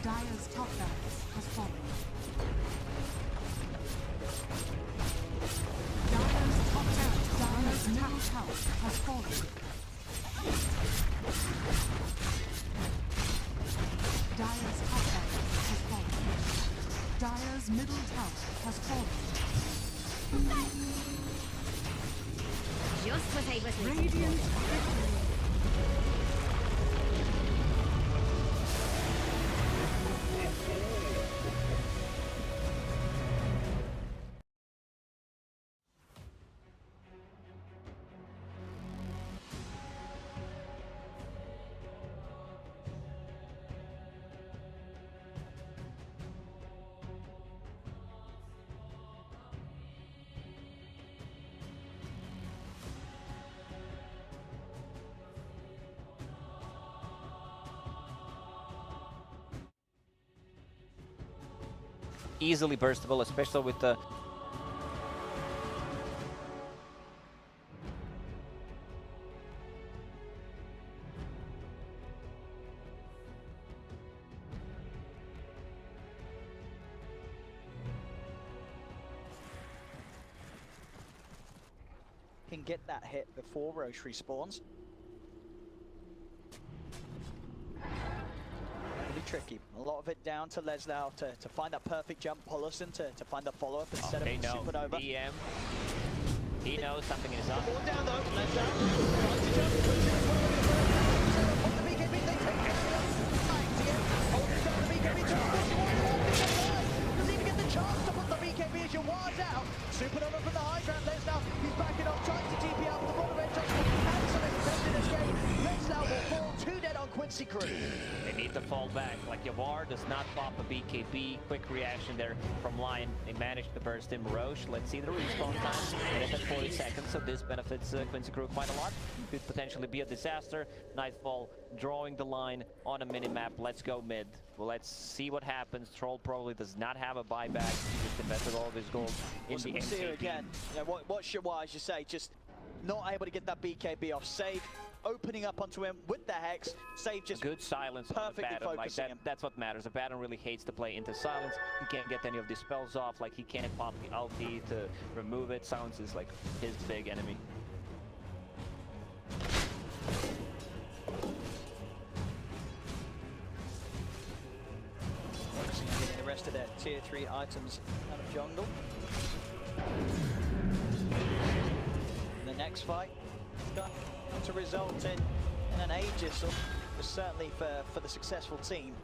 Dire's top barracks has fallen. Dire's middle tower has fallen. Just what I was looking Radiant for. victory. Easily burstable, especially with the can get that hit before Roche respawns. Really tricky. A lot of it down to Leslau to find that perfect jump. Polisson to find the follow-up instead of supernova. DM. He knows something is up. Ball down though, Leslau tries to jump, puts it in front of the BKB, they take it. Holds down the BKB, doesn't even get the chance to put the BKB as your wires out. Supernova from the high ground, Leslau, he's backing up, tries to TP out the bottom edge, excellent attempt in escape. Leslau will fall 2 dead on Quincy Crew. They need to fall back. Like Yavar does not pop a BKB. Quick reaction there from Lion. They managed to burst in Roche. Let's see the respawn time. And it's at 40 seconds, so this benefits Quincy Crew quite a lot. Could potentially be a disaster. Nightfall drawing the line on a mini-map. Let's go mid. Well, let's see what happens. Troll probably does not have a buyback. He just invested all of his gold in the We'll see MKB. her again. Yeah, what should wise you say? Just not able to get that BKB off. Save opening up onto him with the Hex. Save just good silence on the perfectly Baron. Like focusing him. that's what matters. The Baron really hates to play into silence. He can't get any of these spells off. Like he can't pop the ulti to remove it. Silence is like his big enemy. Focusing on getting the rest of their tier 3 items out of jungle. And the next fight is going to result in an Aegis, or certainly for the successful team.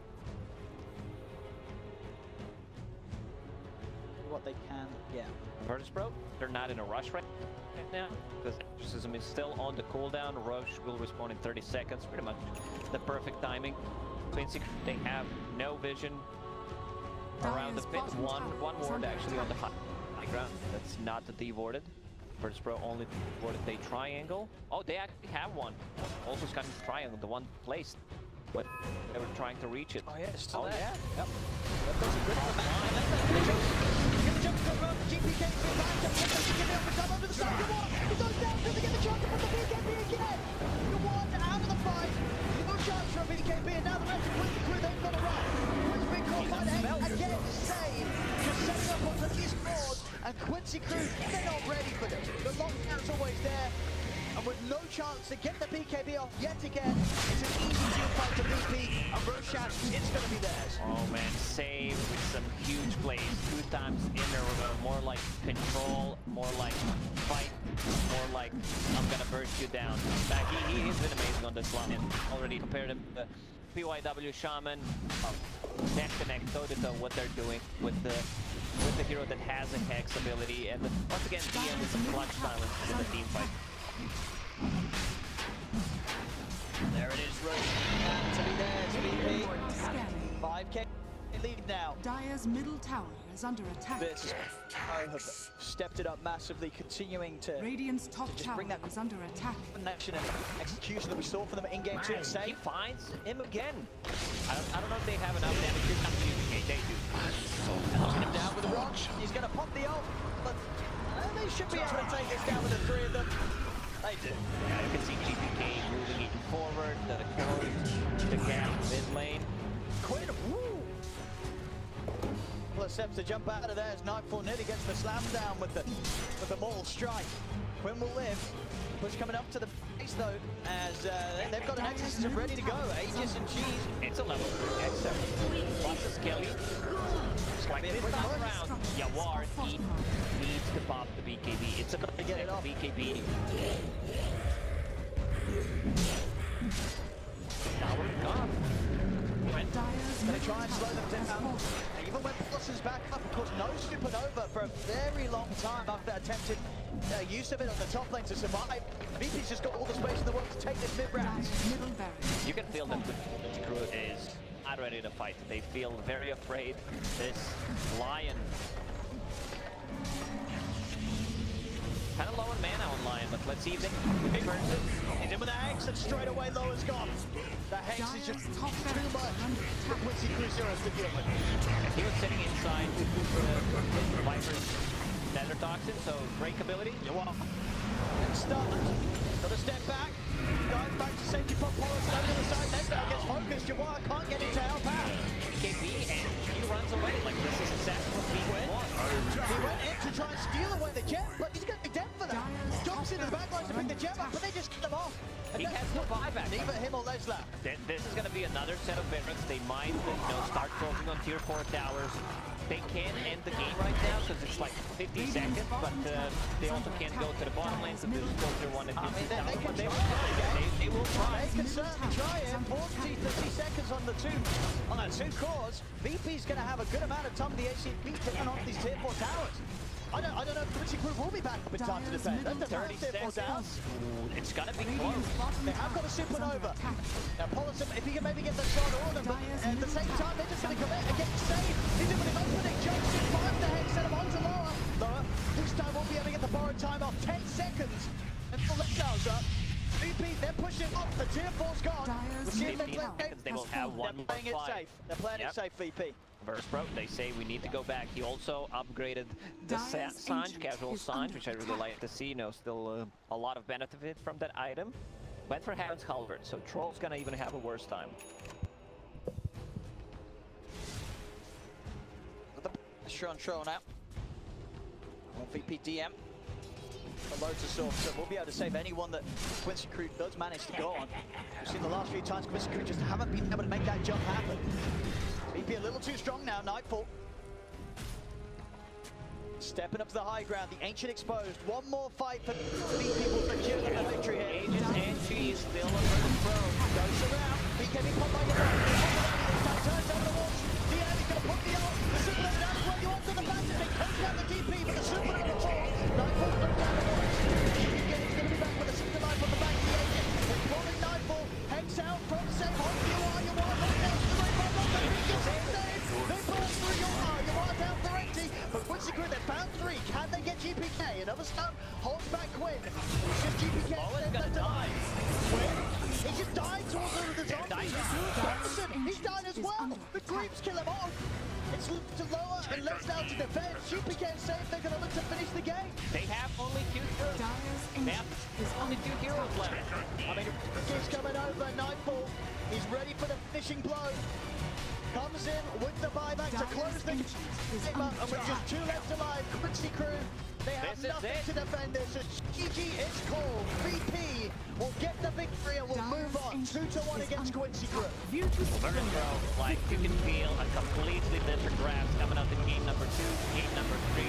What they can get. Virtus Pro, they're not in a rush right now because exorcism is still on the cooldown. Roche will respawn in 30 seconds, pretty much the perfect timing. Quincy, they have no vision around the pit. One ward actually on the high ground. That's not the D-warded. Virtus Pro only warded a triangle. Oh, they actually have one. Also kind of triangle, the one placed. But they were trying to reach it. Oh yeah, it's still oh, there. Yeah. Yep. That does a good for the jump to run. GPK to the back. Get up and down over the side. He goes down. Doesn't get the chance to put the BKB again. The one out of the fight. No chance for a BKB. And now the rest of Quincy Crew, they've got to run. It's been caught by the Hex again. Save. Just setting up onto these boards. And Quincy Crew, they're not ready for them. The lockdown's always there. And with no chance to get the BKB off yet again, it's an easy team fight to BP, and Roshan, it's going to be theirs. Oh man, save with some huge plays, 2 times in a row, more like control, more like fight, more like I'm gonna burst you down. Back, he has been amazing on this line, and already compared him to PYW Shaman, neck to neck, toe to toe, what they're doing with the hero that has a Hex ability, and once again, DM with some clutch silence in the team fight. There it is, Roche. To be there, to be 5k lead now. Dire's middle tower is under attack. VIRTUS have stepped it up massively, continuing to Radiant's top just tower bring that is under attack. connection and execution that we saw for them in game 2. He Save. finds him again. I don't know if they have enough damage. Not GPK, they do. Knocking him down with a rock. He's going to pop the ult, but they should be able to take this down with the 3 of them. They do. Yeah, you can see GPK moving even forward, the gap mid lane. Quinn, woo! Well, attempts to jump out of there as Nightfall nearly gets the slam down with the mortal strike. Quinn will live. Push coming up to the face though, as they've got an exorcism ready to go. Aegis and Cheese. It's a level 3 X7. Lots of Skelly. Just like this. Yawar, are he fortified. needs to pop the BKB. It's about to Get it off. BKB. Tower gone. Dyer's Gonna middle try and slow tower them is down. fortified. Even when Plus is back up, of course, no supernova for a very long time after attempted use of it on the top lane to survive. VP's just got all the space in the world to take this mid-round. Dyer's middle barracks. You can feel that the crew is not ready to fight. They feel very afraid. This Lion. Kind of low in mana on Lion, but let's see if they can burns it. He's in with the Hex, and straight away Lower's gone. The Hex is just Dyer's top too barracks much are under for attack. Quincy Crew Zeros to deal with. He was sitting inside the Viper's Nether Toxin, so breakability. Stunned. Got to step back. Going back to safety pop Wallace over the side. Next time gets focused. Jawar can't get into help out. KB, and he runs away. Like, this is exactly what we want. He went in to try and steal away the jet, but he's going to be dead for that. Dyer's Jumps in the top back line to pick the jet up, but they just kill him off. And He that's has no buyback. neither him or Leslar. This is going to be another set of veterans. They might, start focusing on tier 4 towers. They can end the game right now because it's like 50 seconds, but they also can't go to the bottom lane because there's still tier 1 and tier 2 they towers. can But they try. they will try. They can certainly try it. 40, 30 seconds on the two cores. VP's going to have a good amount of time with the ACP to run off these tier 4 towers. I don't know if Quincy Crew will be back up in time to Dyer's defend. middle That's the tower first tier 4 down. It's going to be Radiant's close. bottom They have got a tower is under supernova. attack. Now Polisum, if he can maybe get the shot on them, but Dyer's at the middle same time, tower they're just going to is commit under and get saved. He's in with his opening, jumps in, finds the Hex, set him onto Lower. Lower, this time won't be able to get the borrowed time off. 10 seconds until the show's up. VP, they're pushing up. The tier 4's gone. Dyer's We'll see if they middle play tower it. They will have one They're more playing it fight. safe. They're playing it safe, VP. Verspro, they say we need to go back. He also upgraded the Dyer's Sange, ancient casual is Sange, under which I really attack. like to see. Still a lot of benefit from that item. Went for Heron's Halberd, so Troll's gonna even have a worse time. With the pressure on Troll now. On VP DM. Alert to Source, so we'll be able to save anyone that Quincy Crew does manage to go on. We've seen the last few times Quincy Crew just haven't been able to make that jump happen. VP a little too strong now, Nightfall. Stepping up to the high ground, the Ancient exposed. One more fight for VP will secure the victory here. Aegis and Cheese still a Verspro. Goes around, BKB pop by your back. Turns over the walls. The enemy's going to put the ult. The super down as well. You want to the back. They comes down the DP, but the super falls. Nightfall comes down the walls. He's going to be back with a super knife on the back of the Aegis. They're pulling Nightfall. Hex out from safe. Hold you are. You want knocked down to the right by Locker. They burst through your are. You are down 30. But Quincy Crew, they're bound 3. Can they get GPK? Another stun holds back Quinn. It's just GPK. Lowen's gonna die. Quinn, he just died towards the zombie. He's died as well. The creeps kill him off. It's to Lower and less out to defend. GPK safe. They're going to look to finish the game. They have only 2 heroes. Dyer's They have ancient is only under 2 heroes left. I mean, he's coming over. Nightfall. He's ready for the finishing blow. Comes in with the buyback to close the game up, and with just 2 left alive, Quincy Crew, they have This is nothing it. to defend this. It's GG is called. VP will get the victory and will move on 2-1 against Quincy Crew. VIRTUS Verspro, like, you can feel a completely different draft coming up in game number 2, game number 3.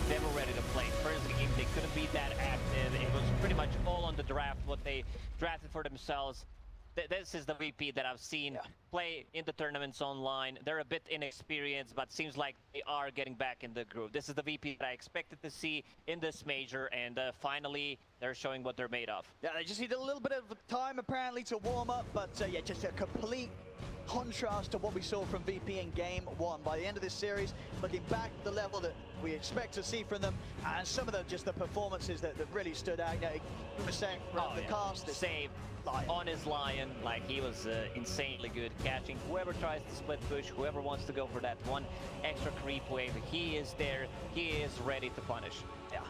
They were ready to play. First game, they couldn't be that active. It was pretty much all on the draft, what they drafted for themselves. This is the VP that I've seen play in the tournaments online. They're a bit inexperienced, but seems like they are getting back in the groove. This is the VP that I expected to see in this major, and finally, they're showing what they're made of. Yeah, they just need a little bit of time apparently to warm up, but yeah, just a complete contrast to what we saw from VP in game 1. By the end of this series, looking back at the level that we expect to see from them, and some of the performances that really stood out. You know, you were saying from the cast, it's Save on his Lion, like he was insanely good, catching whoever tries to split push, whoever wants to go for that one extra creep wave. He is there, he is ready to punish. Yeah,